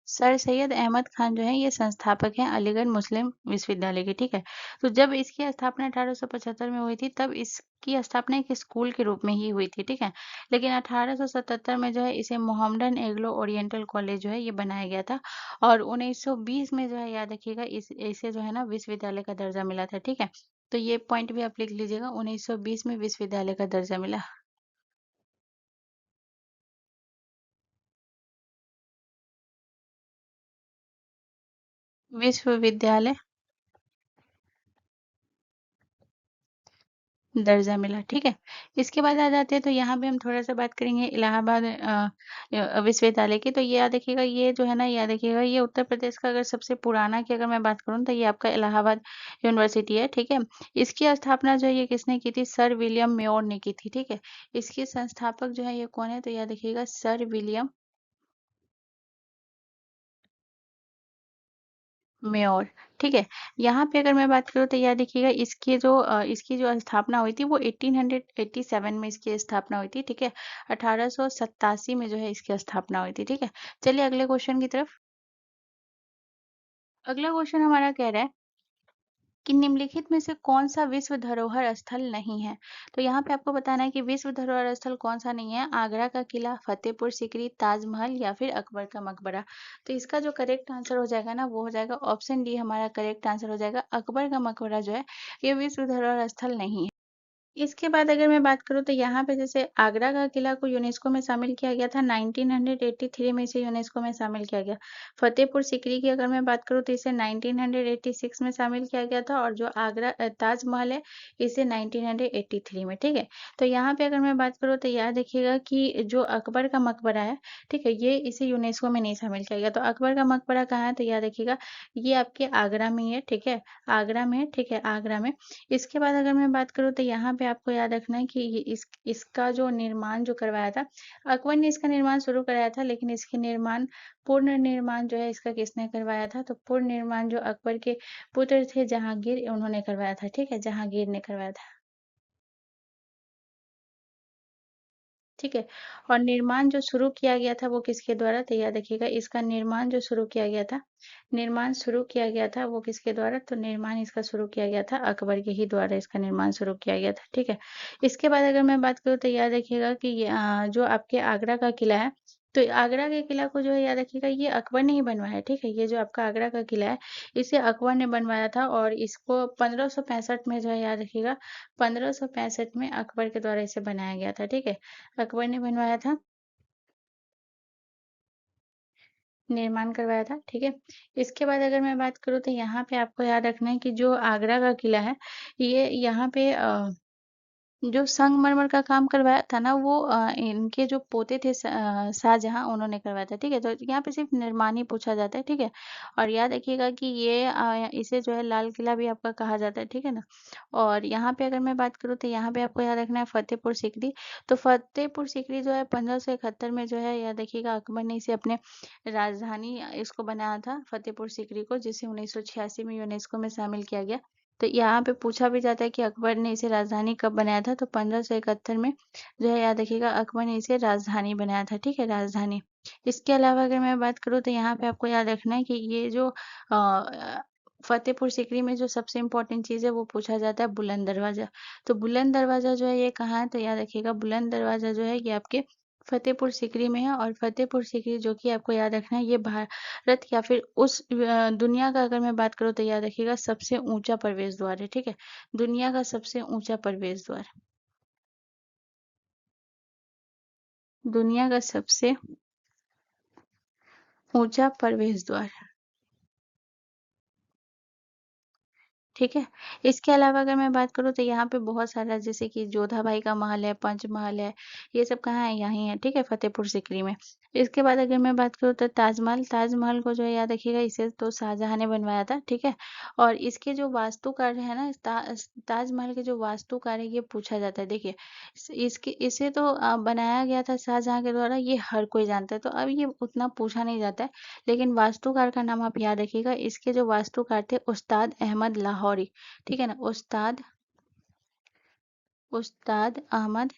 S1: सर सैयद अहमद खान जो है ये संस्थापक हैं अलीगढ़ मुस्लिम विश्वविद्यालय के, ठीक है। तो जब इसकी स्थापना 1875 में हुई थी, तब इसकी स्थापना एक स्कूल के रूप में ही हुई थी, ठीक है। लेकिन 1877 में जो है इसे मोहम्मडन एग्लो ओरिएंटल कॉलेज जो है ये बनाया गया था। और 1920 में जो है याद रखिएगा, इसे जो है ना विश्वविद्यालय का दर्जा मिला था, ठीक है। तो ये पॉइंट भी आप लिख लीजिएगा, 1920 में विश्वविद्यालय का दर्जा मिला। विश्वविद्यालय दर्जा मिला, ठीक है। इसके बाद आ जाते हैं, तो यहाँ पे हम थोड़ा-सा बात करेंगे इलाहाबाद विश्वविद्यालय की। तो ये याद रखिएगा, ये जो है ना याद रखिएगा, ये उत्तर प्रदेश का अगर सबसे पुराना की अगर मैं बात करूँ, तो ये आपका इलाहाबाद यूनिवर्सिटी है, ठीक है। इसकी स्थापना जो है ये किसने की थी, सर विलियम मेयोर ने की थी, ठीक है। इसके संस्थापक जो है ये कौन है, तो याद रखिएगा सर विलियम मेयोर, ठीक है। यहाँ पे अगर मैं बात करूँ तो याद रखिएगा, इसकी जो स्थापना हुई थी वो 1887 में इसकी स्थापना हुई थी, ठीक है। 1887 में जो है इसकी स्थापना हुई थी, ठीक है। चलिए अगले क्वेश्चन की तरफ। अगला क्वेश्चन हमारा कह रहा है कि निम्नलिखित में से कौन सा विश्व धरोहर स्थल नहीं है। तो यहाँ पे आपको बताना है कि विश्व धरोहर स्थल कौन सा नहीं है, आगरा का किला, फतेहपुर सीकरी, ताजमहल या फिर अकबर का मकबरा। तो इसका जो करेक्ट आंसर हो जाएगा ना, वो हो जाएगा ऑप्शन डी, हमारा करेक्ट आंसर हो जाएगा अकबर का मकबरा जो है ये विश्व धरोहर स्थल नहीं है। इसके बाद अगर मैं बात करूँ तो यहाँ पे जैसे आगरा का किला को यूनेस्को में शामिल किया गया था 1983 में, इसे यूनेस्को में शामिल किया गया। फतेहपुर सीकरी की अगर मैं बात करूँ तो इसे 1986 में शामिल किया गया था। और जो आगरा ताजमहल है इसे 1983 में, ठीक है। तो यहाँ पे अगर मैं बात करूँ तो याद रखिएगा कि जो अकबर का मकबरा है, ठीक है, ये इसे यूनेस्को में नहीं शामिल किया गया। तो अकबर का मकबरा कहाँ है, तो याद रखिएगा ये आपके आगरा में ही है, ठीक है, आगरा में है, ठीक है, आगरा में। इसके बाद अगर मैं बात करूँ तो यहाँ पे आपको याद रखना है कि ये इसका जो निर्माण जो करवाया था, अकबर ने इसका निर्माण शुरू कराया था, लेकिन इसके निर्माण पूर्ण निर्माण जो है इसका किसने करवाया था, तो पूर्ण निर्माण जो अकबर के पुत्र थे जहांगीर, उन्होंने करवाया था, ठीक है, जहांगीर ने करवाया था। ठीक है? और निर्माण जो शुरू किया गया था वो किसके द्वारा? तो याद रखिएगा इसका निर्माण जो शुरू किया गया था, निर्माण शुरू किया गया था वो किसके द्वारा? तो निर्माण इसका शुरू किया गया था अकबर के ही द्वारा इसका निर्माण शुरू किया गया था, ठीक है? इसके बाद अगर मैं बात करूँ तो याद रखिएगा कि ये जो आपके आगरा का किला है, तो आगरा के किला को जो है याद रखिएगा ये अकबर ने ही बनवाया है, ठीक है? ये जो आपका आगरा का किला है, इसे अकबर ने बनवाया था और इसको 1565 में जो है याद रखिएगा 1565 में अकबर के द्वारा इसे बनाया गया था, ठीक है? अकबर ने बनवाया था, निर्माण करवाया था, ठीक है? इसके बाद अगर मैं बात करूँ तो यहाँ पे आपको याद रखना है कि जो आगरा का किला है, ये यहाँ पे जो संगमरमर का काम करवाया था ना वो इनके जो पोते थे शाहजहाँ उन्होंने करवाया था, ठीक है? तो यहाँ पे सिर्फ निर्माण ही पूछा जाता है, ठीक है? और याद रखिएगा कि ये इसे जो है लाल किला भी आपका कहा जाता है, ठीक है ना? और यहाँ पे अगर मैं बात करूँ तो यहाँ पे आपको याद रखना है फतेहपुर सीकरी। तो फतेहपुर सीकरी जो है 1571 में जो है याद रखिएगा अकबर ने इसे अपने राजधानी इसको बनाया था फतेहपुर सीकरी को, जिसे 1986 में यूनेस्को में शामिल किया गया। तो यहाँ पे पूछा भी जाता है कि अकबर ने इसे राजधानी कब बनाया था? तो 1571 में जो है याद रखिएगा अकबर ने इसे राजधानी बनाया था, ठीक है? राजधानी। इसके अलावा अगर मैं बात करूँ तो यहाँ पे आपको याद रखना है कि ये जो फतेहपुर सीकरी में जो सबसे इम्पोर्टेंट चीज़ है वो पूछा जाता है बुलंद दरवाज़ा। तो बुलंद दरवाज़ा जो है ये कहाँ है? तो याद रखिएगा बुलंद दरवाज़ा जो है ये आपके फतेहपुर सीकरी में है और फतेहपुर सीकरी जो कि आपको याद रखना है ये भारत या फिर उस दुनिया का अगर मैं बात करूँ तो याद रखिएगा सबसे ऊंचा प्रवेश द्वार है, ठीक है? दुनिया का सबसे ऊंचा प्रवेश द्वार, दुनिया का सबसे ऊंचा प्रवेश द्वार, ठीक है? इसके अलावा अगर मैं बात करूँ तो यहाँ पे बहुत सारा जैसे कि जोधा भाई का महल है, पंचमहल है, ये सब कहाँ है? यहीं है, ठीक है? फतेहपुर सीकरी में। इसके बाद अगर मैं बात करूँ तो ताजमहल, ताजमहल को जो है याद रखिएगा इसे तो शाहजहाँ ने बनवाया था, ठीक है? और इसके जो वास्तुकार है ना ताजमहल के जो वास्तुकार है ये पूछा जाता है। देखिए इसके इसे तो बनाया गया था शाहजहाँ के द्वारा ये हर कोई जानता है, तो अब ये उतना पूछा नहीं जाता है। लेकिन वास्तुकार का नाम आप याद रखिएगा, इसके जो वास्तुकार थे उस्ताद अहमद लाहौरी, ठीक है ना? उस्ताद अहमद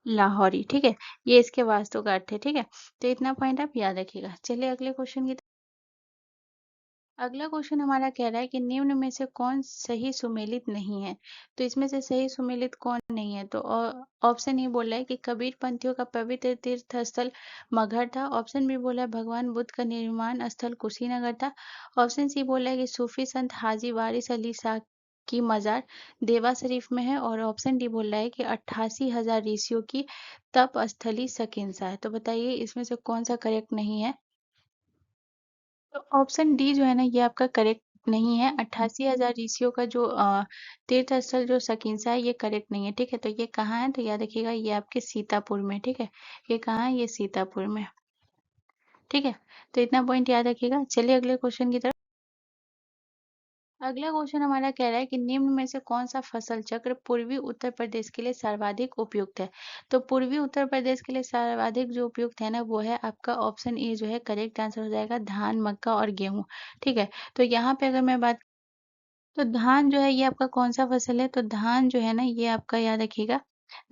S1: लाहौरी, ठीक है? ये इसके वास्तुकार थे, ठीक है? तो इतना पॉइंट आप याद रखिएगा। चलिए अगले क्वेश्चन की अगला क्वेश्चन हमारा कह रहा है कि निम्न में से कौन सही सुमेलित नहीं है? तो इसमें से सही सुमेलित कौन नहीं है? तो ऑप्शन ए बोल रहा है कि कबीर पंथियों का पवित्र तीर्थ स्थल मगहर था। ऑप्शन बी बोला है भगवान बुद्ध का निर्माण स्थल कुशीनगर था। ऑप्शन सी बोला है कि सूफी संत हाजी वारिस अली शाह की मजार देवा शरीफ में है और ऑप्शन डी बोल रहा है कि 88,000 ऋषियों की तप स्थली सकिनसा है। तो बताइए इसमें से कौन सा करेक्ट नहीं है? तो ऑप्शन डी जो है ना ये आपका करेक्ट नहीं है। 88,000 ऋषियों का जो तीर्थ स्थल जो सकींसा है ये करेक्ट नहीं है, ठीक है? तो ये कहाँ है? तो याद रखिएगा ये आपके सीतापुर में, ठीक है? ये कहाँ है? ये सीतापुर में, ठीक है? तो इतना पॉइंट याद रखिएगा। चलिए अगले क्वेश्चन की तरफ। अगला क्वेश्चन हमारा कह रहा है कि निम्न में से कौन सा फसल चक्र पूर्वी उत्तर प्रदेश के लिए सर्वाधिक उपयुक्त है? तो पूर्वी उत्तर प्रदेश के लिए सर्वाधिक जो उपयुक्त है ना वो है आपका ऑप्शन ए जो है करेक्ट आंसर हो जाएगा धान, मक्का और गेहूं, ठीक है? तो यहाँ पे अगर मैं बात तो धान जो है ये आपका कौन-सा फसल है? तो धान जो है ना ये आपका याद रखिएगा,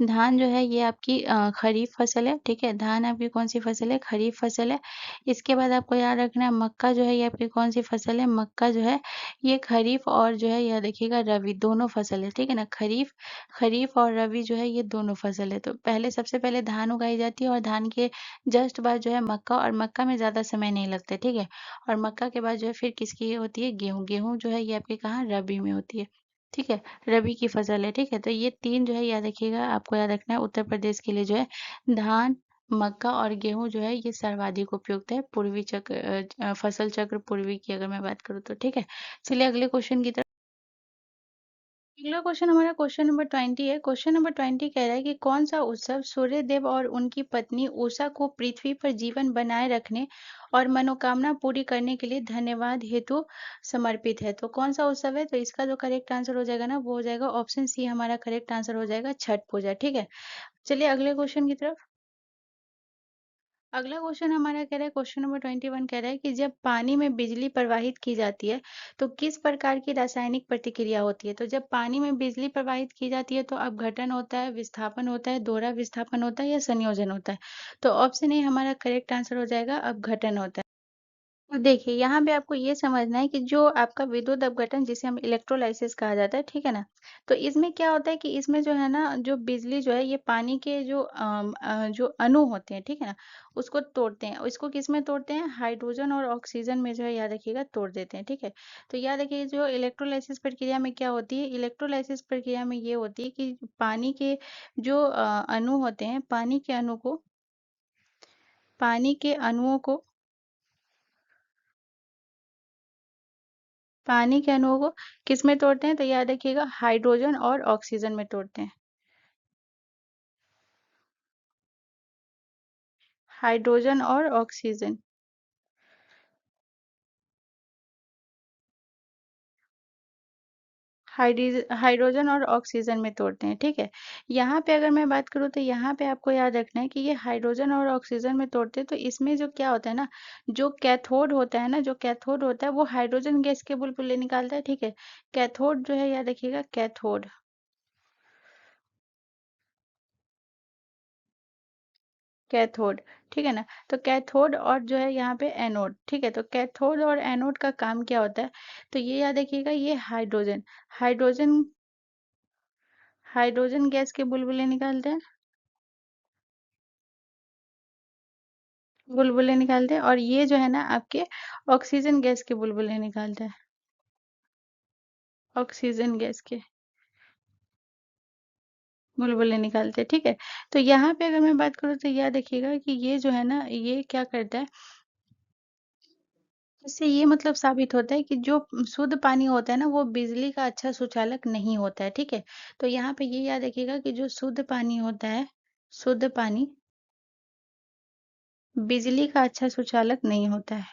S1: धान जो है ये आपकी खरीफ फसल है, ठीक है? धान आपकी कौन-सी फसल है? खरीफ फसल है। इसके बाद आपको याद रखना है मक्का जो है ये आपकी कौन-सी फसल है? मक्का जो है ये खरीफ और जो है याद रखिएगा रबी दोनों फसल है, ठीक है ना? खरीफ खरीफ और रबी जो है ये दोनों फसल है। तो पहले सबसे पहले धान उगाई जाती है और धान के जस्ट बाद जो है मक्का और मक्का में ज़्यादा समय नहीं लगता है, ठीक है? और मक्का के बाद जो है फिर किसकी होती है? गेहूँ, गेहूँ जो है ये आपके कहाँ? रबी में होती है, ठीक है? रबी की फसल है, ठीक है? तो ये 3 जो है याद रखिएगा, आपको याद रखना है उत्तर प्रदेश के लिए जो है धान, मक्का और गेहूँ जो है ये सर्वाधिक उपयुक्त है पूर्वी चक्र फसल चक्र पूर्वी की अगर मैं बात करूँ तो, ठीक है? चलिए अगले क्वेश्चन की तरफ अगला क्वेश्चन हमारा क्वेश्चन नंबर 20 है। क्वेश्चन नंबर 20 कह रहा है कि कौन सा उत्सव सूर्य देव और उनकी पत्नी उषा को पृथ्वी पर जीवन बनाए रखने और मनोकामना पूरी करने के लिए धन्यवाद हेतु समर्पित है? तो कौन सा उत्सव है? तो इसका जो करेक्ट आंसर हो जाएगा ना वो हो जाएगा ऑप्शन सी हमारा करेक्ट आंसर हो जाएगा छठ पूजा, ठीक है? चलिए अगले क्वेश्चन की तरफ अगला क्वेश्चन हमारा कह रहा है, क्वेश्चन नंबर 21 कह रहा है कि जब पानी में बिजली प्रवाहित की जाती है तो किस प्रकार की रासायनिक प्रतिक्रिया होती है। तो जब पानी में बिजली प्रवाहित की जाती है तो अपघटन होता है, विस्थापन होता है, दोहरा विस्थापन होता है या संयोजन होता है। तो ऑप्शन ए हमारा करेक्ट आंसर हो जाएगा, अपघटन होता है। तो देखिए, यहाँ पे आपको ये समझना है कि जो आपका विद्युत अपघटन जिसे हम इलेक्ट्रोलाइसिस कहा जाता है, ठीक है ना? तो इसमें क्या होता है कि इसमें जो है ना, जो बिजली जो है ये पानी के जो जो अणु होते हैं, ठीक है ना? उसको तोड़ते हैं। इसको किसमें तोड़ते हैं? हाइड्रोजन और ऑक्सीजन में जो है याद रखिएगा तोड़ देते हैं, ठीक है? तो याद रखिए जो इलेक्ट्रोलाइसिस प्रक्रिया में क्या होती है? इलेक्ट्रोलाइसिस प्रक्रिया में ये होती है कि पानी के जो अणु होते हैं, पानी के अणुओं को पानी के अणुओं को किसमें तोड़ते हैं? तो याद रखिएगा हाइड्रोजन और ऑक्सीजन में तोड़ते हैं। हाइड्रोजन और ऑक्सीजन। हाइड्रोजन और ऑक्सीजन में तोड़ते हैं, ठीक है? यहाँ पे अगर मैं बात करूँ तो यहाँ पे आपको याद रखना है कि ये हाइड्रोजन और ऑक्सीजन में तोड़ते हैं तो इसमें जो क्या होता है ना, जो कैथोड होता है ना, जो कैथोड होता है वो हाइड्रोजन गैस के बुलबुले निकालता है, ठीक है? कैथोड जो है याद रखिएगा कैथोड। कैथोड, ठीक है ना? तो कैथोड और जो है यहाँ पे एनोड, ठीक है? तो कैथोड और एनोड का काम क्या होता है? तो ये याद रखिएगा, ये हाइड्रोजन हाइड्रोजन गैस के बुलबुले निकालते हैं, और ये जो है ना आपके ऑक्सीजन गैस के बुलबुले निकालते हैं, ऑक्सीजन गैस के बुलबुले निकालते हैं, ठीक है? तो यहाँ पे अगर मैं बात करूँ तो याद रखिएगा कि ये जो है ना, ये क्या करता है, इससे ये मतलब साबित होता है कि जो शुद्ध पानी होता है ना, वो बिजली का अच्छा सुचालक नहीं होता है, ठीक है? तो यहाँ पे ये याद रखिएगा कि जो शुद्ध पानी होता है, शुद्ध पानी बिजली का अच्छा सुचालक नहीं होता है।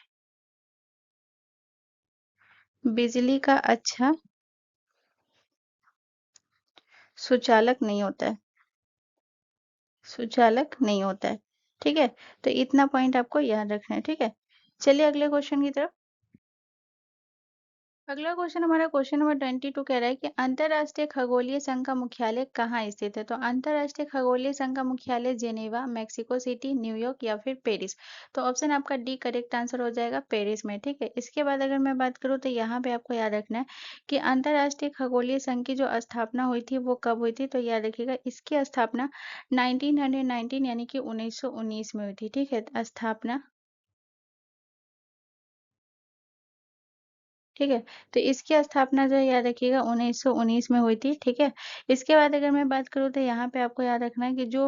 S1: बिजली का अच्छा सुचालक नहीं होता है। सुचालक नहीं होता है, ठीक है? तो इतना पॉइंट आपको याद रखना है, ठीक है? चलिए अगले क्वेश्चन की तरफ। अगला क्वेश्चन हमारा क्वेश्चन नंबर 22 कह रहा है कि अंतरराष्ट्रीय खगोलीय संघ का मुख्यालय कहाँ स्थित है। तो अंतरराष्ट्रीय खगोलीय संघ का मुख्यालय जेनेवा, मेक्सिको सिटी, न्यूयॉर्क या फिर पेरिस। तो ऑप्शन आपका डी करेक्ट आंसर हो जाएगा, पेरिस में, ठीक है? इसके बाद अगर मैं बात करूँ तो यहाँ पे आपको याद रखना है कि अंतरराष्ट्रीय खगोलीय संघ की जो स्थापना हुई थी वो कब हुई थी। तो याद रखिएगा इसकी स्थापना 1919 यानी कि 1919 में हुई थी, ठीक है? स्थापना, ठीक है? तो इसकी स्थापना जो है याद रखिएगा 1919 में हुई थी, ठीक है? इसके बाद अगर मैं बात करूँ तो यहाँ पे आपको याद रखना है कि जो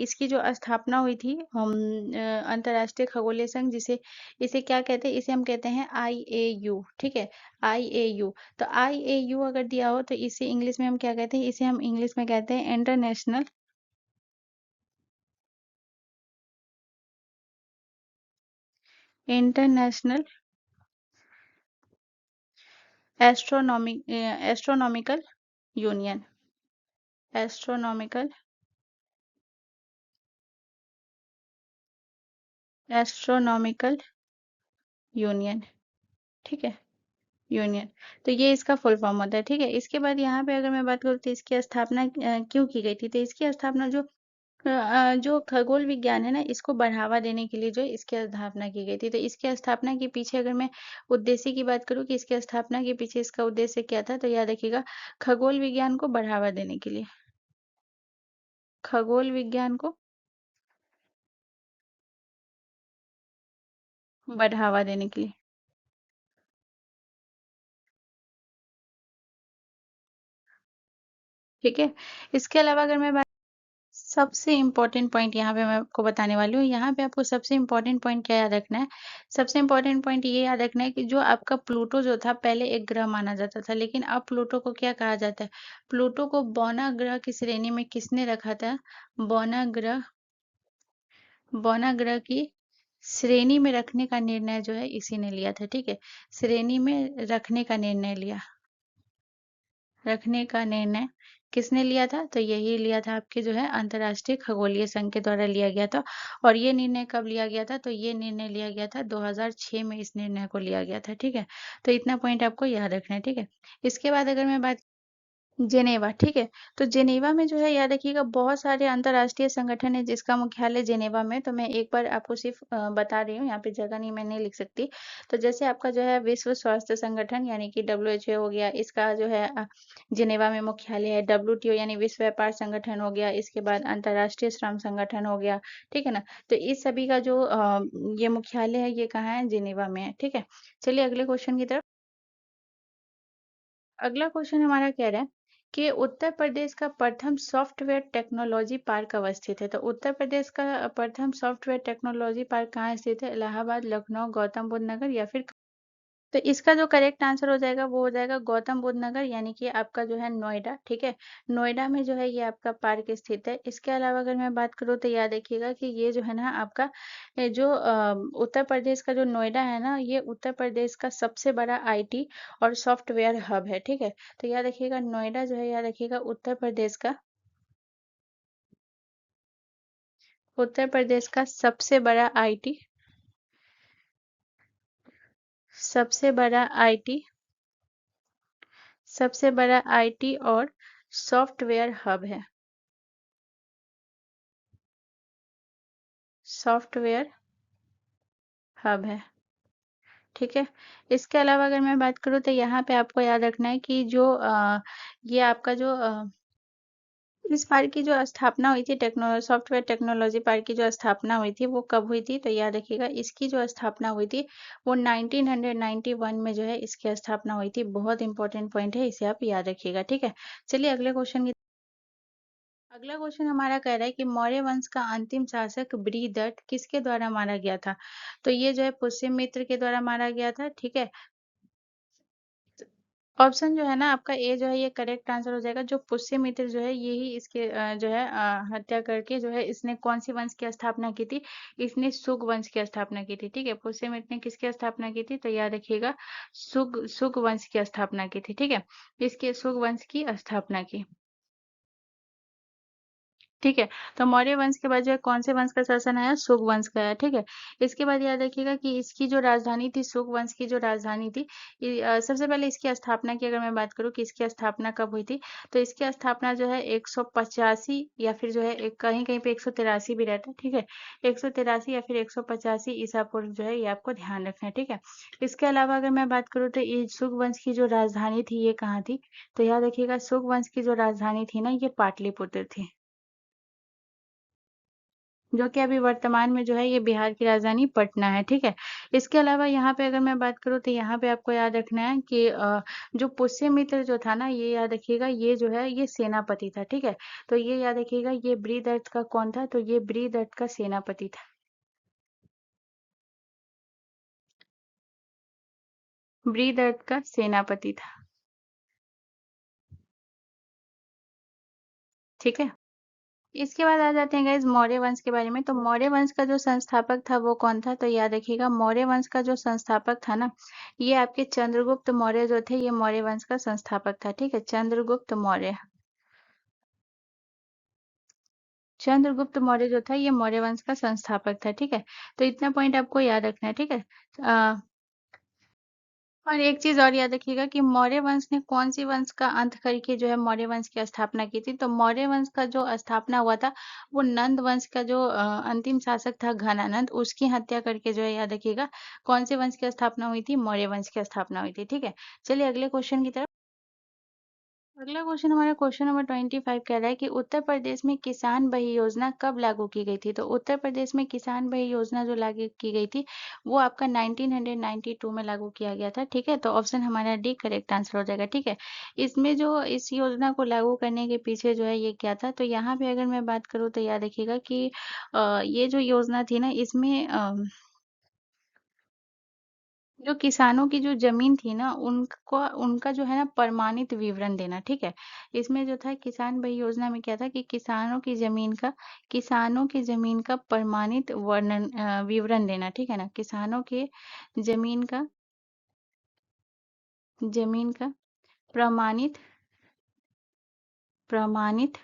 S1: इसकी जो स्थापना हुई थी अंतर्राष्ट्रीय खगोलीय संघ, जिसे इसे क्या कहते हैं? इसे हम कहते हैं आईएयू, ठीक है? आईएयू। तो आईएयू अगर दिया हो तो इसे इंग्लिश में हम क्या कहते हैं? इसे हम इंग्लिश में कहते हैं international astronomical union. Astronomical astronomical union, ठीक है? यूनियन। तो ये इसका फुल फॉर्म होता है, ठीक है? इसके बाद यहाँ पे अगर मैं बात करूँ तो इसकी स्थापना क्यों की गई थी? तो इसकी स्थापना जो खगोल विज्ञान है ना, इसको बढ़ावा देने के लिए जो है इसकी स्थापना की गई थी। तो इसकी स्थापना के पीछे अगर मैं उद्देश्य की बात करूँ कि इसकी स्थापना के पीछे इसका उद्देश्य क्या था, तो याद रखिएगा खगोल विज्ञान को बढ़ावा देने के लिए। खगोल विज्ञान को बढ़ावा देने के लिए, ठीक है? इसके अलावा अगर मैं सबसे इम्पोर्टेंट पॉइंट यहाँ पे मैं आपको बताने वाली हूँ। यहाँ पे आपको सबसे इम्पोर्टेंट पॉइंट क्या याद रखना है? सबसे इम्पोर्टेंट पॉइंट ये याद रखना है कि जो आपका प्लूटो जो था पहले एक ग्रह माना जाता था, लेकिन अब प्लूटो को क्या कहा जाता है? प्लूटो को बौना ग्रह की श्रेणी में किसने रखा था? बौना ग्रह बौना ग्रह की श्रेणी में रखने का निर्णय जो है इसी ने लिया था, ठीक है? श्रेणी में रखने का निर्णय लिया, रखने का निर्णय किसने लिया था? तो यही लिया था आपके जो है अंतर्राष्ट्रीय खगोलीय संघ के द्वारा लिया गया था। और ये निर्णय कब लिया गया था? तो ये निर्णय लिया गया था 2006 में इस निर्णय को लिया गया था, ठीक है? तो इतना पॉइंट आपको याद रखना है, ठीक है? इसके बाद अगर मैं बात जेनेवा, ठीक है? तो जेनेवा में जो है याद रखिएगा बहुत सारे अंतर्राष्ट्रीय संगठन है जिसका मुख्यालय जेनेवा में है। तो मैं एक बार आपको सिर्फ़ बता रही हूँ, यहाँ पे जगह नहीं मैं नहीं लिख सकती। तो जैसे आपका जो है विश्व स्वास्थ्य संगठन यानी कि डब्ल्यूएचओ हो गया, इसका जो है जेनेवा में मुख्यालय है। डब्ल्यूटीओ यानी विश्व व्यापार संगठन हो गया, इसके बाद अंतर्राष्ट्रीय श्रम संगठन हो गया, ठीक है ना? तो इस सभी का जो ये मुख्यालय है ये कहाँ है? जेनेवा में है, ठीक है? चलिए अगले क्वेश्चन की तरफ। अगला क्वेश्चन हमारा कह रहा है कि उत्तर प्रदेश का प्रथम सॉफ्टवेयर टेक्नोलॉजी पार्क अवस्थित है। तो उत्तर प्रदेश का प्रथम सॉफ्टवेयर टेक्नोलॉजी पार्क कहाँ स्थित है? इलाहाबाद, लखनऊ, गौतम बुद्ध नगर या फिर। तो इसका जो करेक्ट आंसर हो जाएगा वो हो जाएगा गौतम बुद्ध नगर यानी कि आपका जो है नोएडा, ठीक है? नोएडा में जो है ये आपका पार्क स्थित है। इसके अलावा अगर मैं बात करूँ तो याद रखिएगा कि ये जो है ना आपका जो उत्तर प्रदेश का जो नोएडा है ना ये उत्तर प्रदेश का सबसे बड़ा आईटी और सॉफ्टवेयर हब है, ठीक है? तो याद रखिएगा नोएडा जो है याद रखिएगा उत्तर प्रदेश का सबसे बड़ा आईटी सबसे बड़ा आईटी सबसे बड़ा आईटी और सॉफ्टवेयर हब है। सॉफ्टवेयर हब है, ठीक है? इसके अलावा अगर मैं बात करूँ तो यहाँ पे आपको याद रखना है कि जो ये आपका जो इस पार्क की जो स्थापना हुई थी सॉफ्टवेयर टेक्नोलॉजी पार्क की जो स्थापना हुई थी वो कब हुई थी? तो याद रखिएगा इसकी जो स्थापना हुई थी वो 1991 में जो है इसकी स्थापना हुई थी। बहुत इंपॉर्टेंट पॉइंट है, इसे आप याद रखिएगा, ठीक है? चलिए अगला क्वेश्चन हमारा कह रहा है कि मौर्य वंश का अंतिम शासक बृहदत्त किसके द्वारा मारा गया था? तो ये जो है पुष्यमित्र के द्वारा मारा गया था, ठीक है? ऑप्शन जो है ना आपका ए जो है ये करेक्ट आंसर हो जाएगा। जो पुष्यमित्र जो है ये ही इसके जो है हत्या करके जो है इसने कौन सी वंश की स्थापना की थी? इसने सुग वंश की स्थापना की थी, ठीक है? पुष्यमित्र ने किसकी स्थापना की थी? तो याद रखिएगा सुग सुग वंश की स्थापना की थी, ठीक है? इसके सुग वंश की स्थापना की। ठीक है, तो मौर्य वंश के बाद जो है कौन से वंश का शासन आया? शुंग वंश का आया, ठीक है? इसके बाद याद रखिएगा कि इसकी जो राजधानी थी, शुंग वंश की जो राजधानी थी, सबसे पहले इसकी स्थापना की अगर मैं बात करूँ कि इसकी स्थापना कब हुई थी, तो इसकी स्थापना जो है 185 या फिर जो है कहीं-कहीं पे 183 भी रहता है, ठीक है? 183 या फिर 185 ईसा पूर्व जो है ये आपको ध्यान रखना है, ठीक है? इसके अलावा अगर मैं बात करूँ तो ये शुंग वंश की जो राजधानी थी ये कहाँ थी? तो याद रखिएगा शुंग वंश की जो राजधानी थी ना ये पाटलिपुत्र थी। जो कि अभी वर्तमान में जो है ये बिहार की राजधानी पटना है, ठीक है? इसके अलावा यहाँ पे अगर मैं बात करूँ तो यहाँ पे आपको याद रखना है कि जो पुष्यमित्र जो था ना ये याद रखिएगा ये जो है ये सेनापति था, ठीक है? तो ये याद रखिएगा ये बृहदत्त का कौन था? तो ये बृहदत्त का सेनापति था। बृहदत्त का सेनापति था, ठीक है? इसके बाद आ जाते हैं गाइस मौर्य वंश के बारे में। तो मौर्य वंश का जो संस्थापक था वो कौन था? तो याद रखिएगा मौर्य वंश का जो संस्थापक था ना ये आपके चंद्रगुप्त मौर्य जो थे ये मौर्य वंश का संस्थापक था, ठीक है? चंद्रगुप्त मौर्य। चंद्रगुप्त मौर्य जो था ये मौर्य वंश का संस्थापक था, ठीक है? तो इतना पॉइंट आपको याद रखना है, ठीक है? अ, और एक चीज और याद रखिएगा कि मौर्य वंश ने कौन सी वंश का अंत करके जो है मौर्य वंश की स्थापना की थी? तो मौर्य वंश का जो स्थापना हुआ था वो नंद वंश का जो अंतिम शासक था घनानंद उसकी हत्या करके जो है याद रखिएगा कौन से वंश की स्थापना हुई थी? मौर्य वंश की स्थापना हुई थी, ठीक है? चलिए अगले क्वेश्चन की तरफ। अगला क्वेश्चन हमारा क्वेश्चन नंबर 25 कह रहा है कि उत्तर प्रदेश में किसान बही योजना कब लागू की गई थी? तो उत्तर प्रदेश में किसान बही योजना जो लागू की गई थी वो आपका 1992 में लागू किया गया था, ठीक है? तो ऑप्शन हमारा डी करेक्ट आंसर हो जाएगा, ठीक है? इसमें जो इस योजना को लागू करने के पीछे जो है ये क्या था? तो यहाँ पे अगर मैं बात करूँ तो याद रखिएगा कि ये जो योजना थी ना इसमें जो किसानों की जो ज़मीन थी ना, उनको उनका जो है ना प्रमाणित विवरण देना, ठीक है? इसमें जो था किसान बही योजना में क्या था कि किसानों की ज़मीन का प्रमाणित विवरण देना, ठीक है ना? किसानों के ज़मीन का ज़मीन का प्रमाणित प्रमाणित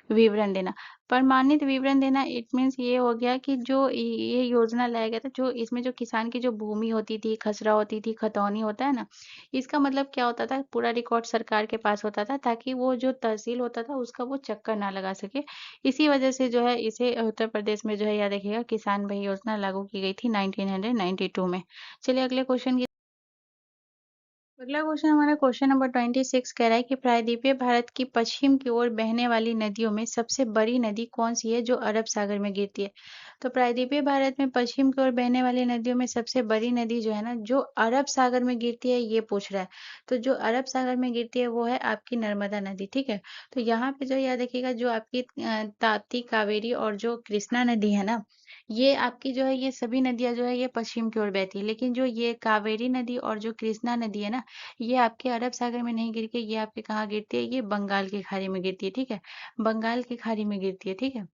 S1: विवरण देना। प्रमाणित विवरण देना इट मीन्स ये हो गया कि जो ये योजना लाया गया था, जो इसमें जो किसान की जो भूमि होती थी, खसरा होती थी, खतौनी होता है ना, इसका मतलब क्या होता था, पूरा रिकॉर्ड सरकार के पास होता था ताकि वो जो तहसील होता था उसका वो चक्कर ना लगा सके। इसी वजह से जो है इसे उत्तर प्रदेश में जो है याद रखिएगा किसान भाई योजना लागू की गई थी 1992 में। चलिए अगले क्वेश्चन की। अगला क्वेश्चन हमारा क्वेश्चन नंबर 26 कह रहा है कि प्रायद्वीपीय भारत की पश्चिम की ओर बहने वाली नदियों में सबसे बड़ी नदी कौन सी है जो अरब सागर में गिरती है। तो प्रायद्वीपीय भारत में पश्चिम की ओर बहने वाली नदियों में सबसे बड़ी नदी जो है ना जो अरब सागर में गिरती है ये पूछ रहा है। तो जो अरब सागर में गिरती है वो है आपकी नर्मदा नदी, ठीक है। तो यहाँ पे जो याद रखिएगा जो आपकी ताप्ती, कावेरी और जो कृष्णा नदी है ना, ये आपकी जो है ये सभी नदियां जो है ये पश्चिम की ओर बहती है, लेकिन जो ये कावेरी नदी और जो कृष्णा नदी है ना, ये आपके अरब सागर में नहीं गिर के ये आपके कहाँ गिरती है, ये बंगाल की खाड़ी में गिरती है, ठीक है। बंगाल की खाड़ी में गिरती है, ठीक है।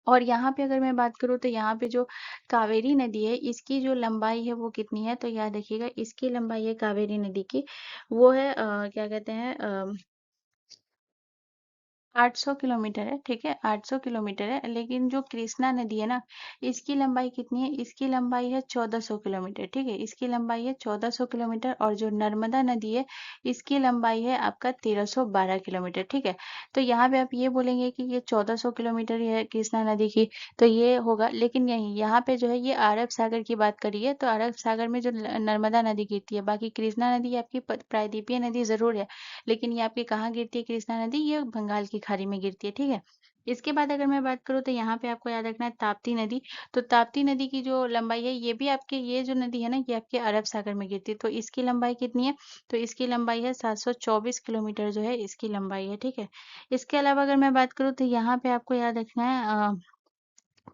S1: और यहाँ पे अगर मैं बात करूँ तो यहाँ पे जो कावेरी नदी है इसकी जो लंबाई है वो कितनी है, तो याद रखिएगा इसकी लंबाई है कावेरी नदी की, वो है क्या कहते हैं 800 किलोमीटर है, ठीक है। 800 किलोमीटर है, लेकिन जो कृष्णा नदी है ना इसकी लंबाई कितनी है, इसकी लंबाई है 1400 किलोमीटर, ठीक है। इसकी लंबाई है 1400 किलोमीटर और जो नर्मदा नदी है इसकी लंबाई है आपका 1312 किलोमीटर, ठीक है। तो यहाँ पे आप ये बोलेंगे कि ये 1400 किलोमीटर है कृष्णा नदी की, तो ये होगा, लेकिन यही यहाँ पे जो है ये अरब सागर की बात करिए तो अरब सागर में जो नर्मदा नदी गिरती है, बाकी कृष्णा नदी आपकी प्रायद्वीपीय नदी जरूर है, लेकिन ये आपकी कहाँ गिरती है कृष्णा नदी, ये बंगाल की खाड़ी में गिरती है, ठीक है। इसके बाद अगर मैं बात करूँ तो यहाँ पे आपको याद रखना है ताप्ती नदी। तो ताप्ती नदी की जो लंबाई है ये भी आपके ये जो नदी है ना ये आपके अरब सागर में गिरती है, तो इसकी लंबाई कितनी है, तो इसकी लंबाई है 724 किलोमीटर जो है इसकी लंबाई है, ठीक है। इसके अलावा अगर मैं बात करूँ तो यहाँ पे आपको याद रखना है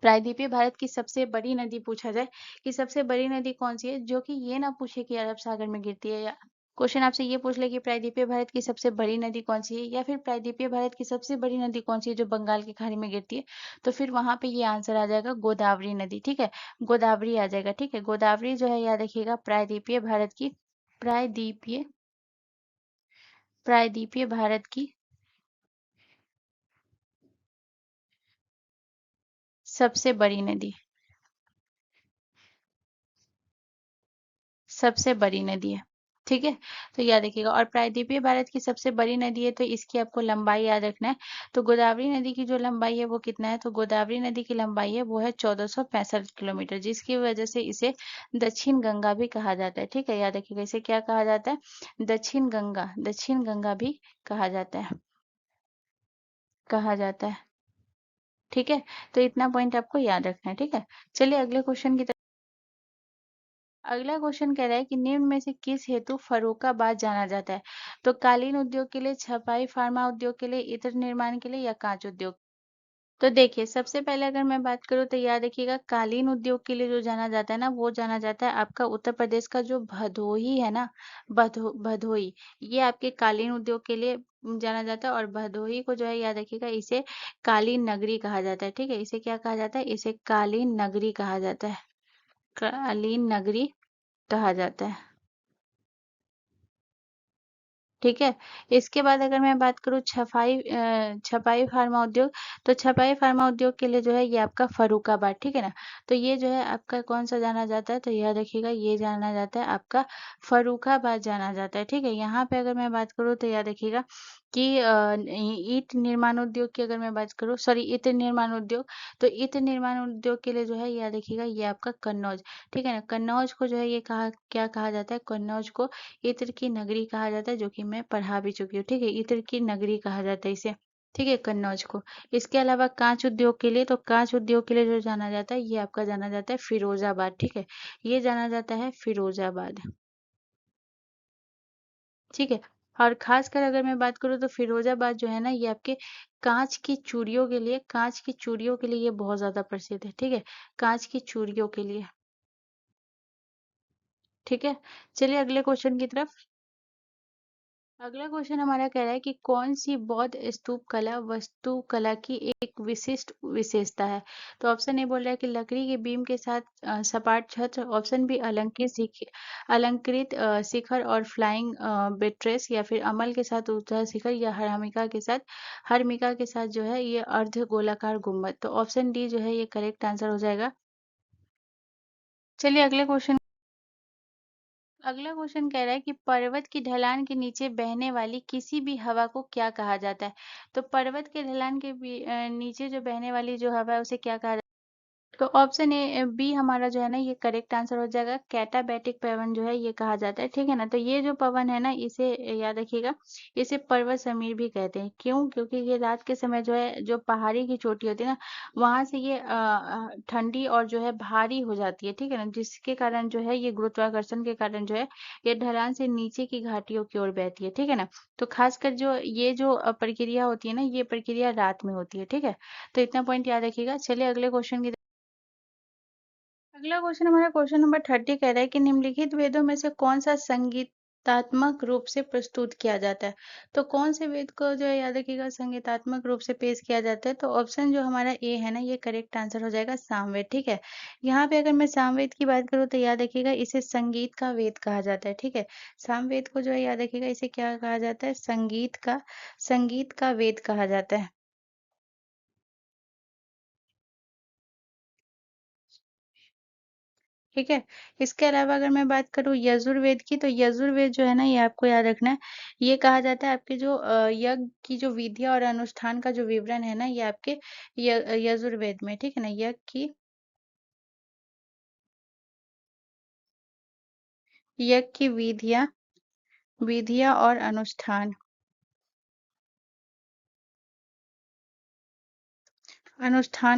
S1: प्रायद्वीपीय भारत की सबसे बड़ी नदी पूछा जाए कि सबसे बड़ी नदी कौन सी है, जो कि ये ना पूछे कि अरब सागर में गिरती है, या क्वेश्चन आपसे ये पूछ ले कि प्रायद्वीपीय भारत की सबसे बड़ी नदी कौन सी है, या फिर प्रायद्वीपीय भारत की सबसे बड़ी नदी कौन सी है जो बंगाल की खाड़ी में गिरती है, तो फिर वहां पे ये आंसर आ जाएगा गोदावरी नदी, ठीक है। गोदावरी आ जाएगा, ठीक है। गोदावरी जो है याद रखिएगा प्रायद्वीपीय भारत की प्रायद्वीपीय प्रायद्वीपीय भारत की सबसे बड़ी नदी, सबसे बड़ी नदी है, ठीक है। तो याद रखिएगा, और प्रायद्वीपीय भारत की सबसे बड़ी नदी है तो इसकी आपको लंबाई याद रखना है। तो गोदावरी नदी की जो लंबाई है वो कितना है, तो गोदावरी नदी की लंबाई है वो है 1465 किलोमीटर, जिसकी वजह से इसे दक्षिण गंगा भी कहा जाता है, ठीक है। याद रखिएगा इसे क्या कहा जाता है, दक्षिण गंगा, दक्षिण गंगा भी कहा जाता है, कहा जाता है, ठीक है। तो इतना पॉइंट आपको याद रखना है, ठीक है। चलिए अगले क्वेश्चन की तरफ। अगला क्वेश्चन कह रहा है कि निम्न में से किस हेतु फर्रुखाबाद जाना जाता है, तो कालीन उद्योग के लिए, छपाई फार्मा उद्योग के लिए, इत्र निर्माण के लिए, या कांच उद्योग। तो देखिए सबसे पहले अगर मैं बात करूँ तो याद रखिएगा कालीन उद्योग के लिए जो जाना जाता है ना वो जाना जाता है आपका उत्तर प्रदेश का जो भदोही है ना, भदोही, ये आपके कालीन उद्योग के लिए जाना जाता है। और भदोही को जो है याद रखिएगा इसे कालीन नगरी कहा जाता है, ठीक है। इसे क्या कहा जाता है, इसे कालीन नगरी कहा जाता है, कालीन नगरी कहा जाता है, ठीक है। इसके बाद अगर मैं बात करूँ छपाई फार्मा उद्योग, तो छपाई फार्मा उद्योग के लिए जो है ये आपका फर्रुखाबाद, ठीक है ना। तो ये जो है आपका कौन सा जाना जाता है, तो याद रखिएगा ये जाना जाता है आपका फर्रुखाबाद जाना जाता है, ठीक है। यहाँ पे अगर मैं बात करूँ तो याद रखिएगा कि ईंट निर्माण उद्योग की अगर मैं बात करूँ, सॉरी इत्र निर्माण उद्योग, तो इत्र निर्माण उद्योग के लिए जो है याद रखिएगा ये आपका कन्नौज, ठीक है ना। कन्नौज को जो है ये कहा क्या कहा जाता है, कन्नौज को इत्र की नगरी कहा जाता है, जो कि मैं पढ़ा भी चुकी हूँ, ठीक है। इत्र की नगरी कहा जाता है इसे, ठीक है, कन्नौज को। इसके अलावा कांच उद्योग के लिए, तो कांच उद्योग के लिए जो जाना जाता है ये आपका जाना जाता है फिरोजाबाद, ठीक है। ये जाना जाता है फिरोजाबाद, ठीक है। और खासकर अगर मैं बात करूँ तो फिरोजाबाद जो है ना ये आपके कांच की चूड़ियों के लिए, कांच की चूड़ियों के लिए ये बहुत ज्यादा प्रसिद्ध है, ठीक है। कांच की चूड़ियों के लिए, ठीक है। चलिए अगले क्वेश्चन की तरफ। अगला क्वेश्चन हमारा कह रहा है कि कौन सी बौद्ध स्तूप कला वास्तुकला की एक विशिष्ट विशेषता है। तो ऑप्शन ए बोल रहा है कि लकड़ी के बीम के साथ सपाट छत। ऑप्शन बी अलंकृत शिखर और फ्लाइंग बेट्रेस, या फिर अमल के साथ ऊंचा शिखर, या हरमिका के साथ जो है ये अर्ध गोलाकार गुम्बद। तो ऑप्शन डी जो है ये करेक्ट आंसर हो जाएगा। चलिए अगला क्वेश्चन कह रहा है कि पर्वत की ढलान के नीचे बहने वाली किसी भी हवा को क्या कहा जाता है। तो पर्वत के ढलान के नीचे जो बहने वाली जो हवा है उसे क्या कहा जाता है? तो ऑप्शन ए बी हमारा जो है ना ये करेक्ट आंसर हो जाएगा। कैटाबैटिक पवन जो है ये कहा जाता है, ठीक है ना। तो ये जो पवन है ना इसे याद रखिएगा, इसे पर्वत समीर भी कहते हैं। क्यों? क्योंकि ये रात के समय जो है जो पहाड़ी की चोटी होती है ना वहां से ये ठंडी और जो है भारी हो जाती है, ठीक है ना, जिसके कारण जो है ये गुरुत्वाकर्षण के कारण जो है ये ढलान से नीचे की घाटियों की ओर बहती है, ठीक है ना। तो खासकर जो ये जो प्रक्रिया होती है ना ये प्रक्रिया रात में होती है, ठीक है। तो इतना पॉइंट याद रखिएगा। चलिए अगले क्वेश्चन की। अगला क्वेश्चन हमारा क्वेश्चन नंबर 30 कह रहा है कि निम्नलिखित वेदों में से कौन सा संगीतात्मक रूप से प्रस्तुत किया जाता है। तो कौन से वेद को जो है याद रखिएगा संगीतात्मक रूप से पेश किया जाता है। तो ऑप्शन जो हमारा ए है ना ये करेक्ट आंसर हो जाएगा सामवेद, ठीक है। यहाँ पे अगर मैं सामवेद की बात करूँ तो याद रखिएगा इसे संगीत का वेद कहा जाता है, ठीक है। सामवेद को जो है याद रखिएगा इसे क्या कहा जाता है, संगीत का वेद कहा जाता है, ठीक है। इसके अलावा अगर मैं बात करूँ यजुर्वेद की, तो यजुर्वेद जो है ना ये आपको याद रखना है। ये कहा जाता है आपके जो यज्ञ की जो विधिया और अनुष्ठान का जो विवरण है ना ये आपके यजुर्वेद में, ठीक है ना। यज्ञ की विधिया और अनुष्ठान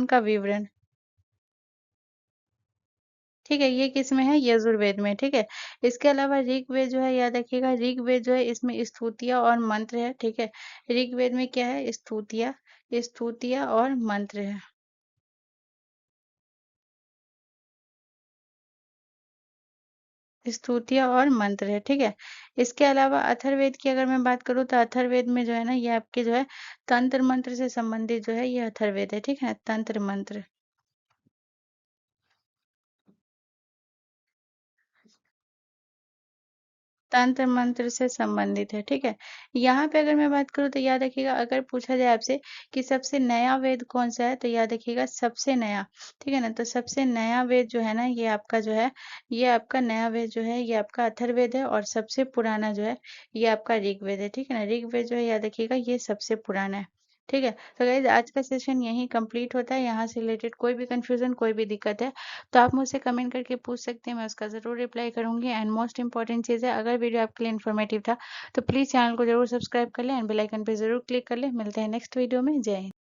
S1: का विवरण, ठीक है। ये किस में है, यजुर्वेद में, ठीक है। इसके अलावा ऋग्वेद जो है याद रखिएगा, ऋग्वेद जो है इसमें स्तुतियाँ और मंत्र है, ठीक है। ऋग्वेद में क्या है, स्तुतियाँ स्तुतियाँ और मंत्र है। स्तुतियाँ और मंत्र है, ठीक है। इसके अलावा अथर्ववेद की अगर मैं बात करूँ तो अथर्ववेद में जो है ना ये आपके जो है तंत्र मंत्र से संबंधित जो है ये अथर्ववेद है, ठीक है। तंत्र मंत्र, तंत्र मंत्र से संबंधित है, ठीक है। यहाँ पे अगर मैं बात करूँ तो याद रखिएगा अगर पूछा जाए आपसे कि सबसे नया वेद कौन सा है तो याद रखिएगा सबसे नया, ठीक है ना। तो सबसे नया वेद जो है ना ये आपका जो है ये आपका नया वेद जो है ये आपका अथर्ववेद है, और सबसे पुराना जो है ये आपका ऋग्वेद है, ठीक है ना। ऋग्वेद जो है याद रखिएगा ये सबसे पुराना है, ठीक है। तो गाइज आज का सेशन यहीं कंप्लीट होता है। यहाँ से रिलेटेड कोई भी कंफ्यूजन कोई भी दिक्कत है तो आप मुझसे कमेंट करके पूछ सकते हैं, मैं उसका ज़रूर रिप्लाई करूँगी। एंड मोस्ट इंपॉर्टेंट चीज़ है, अगर वीडियो आपके लिए इन्फॉर्मेटिव था तो प्लीज़ चैनल को ज़रूर सब्सक्राइब कर लें एंड बेल आइकन पे ज़रूर क्लिक कर लें। मिलते हैं नेक्स्ट वीडियो में। जय हिंद।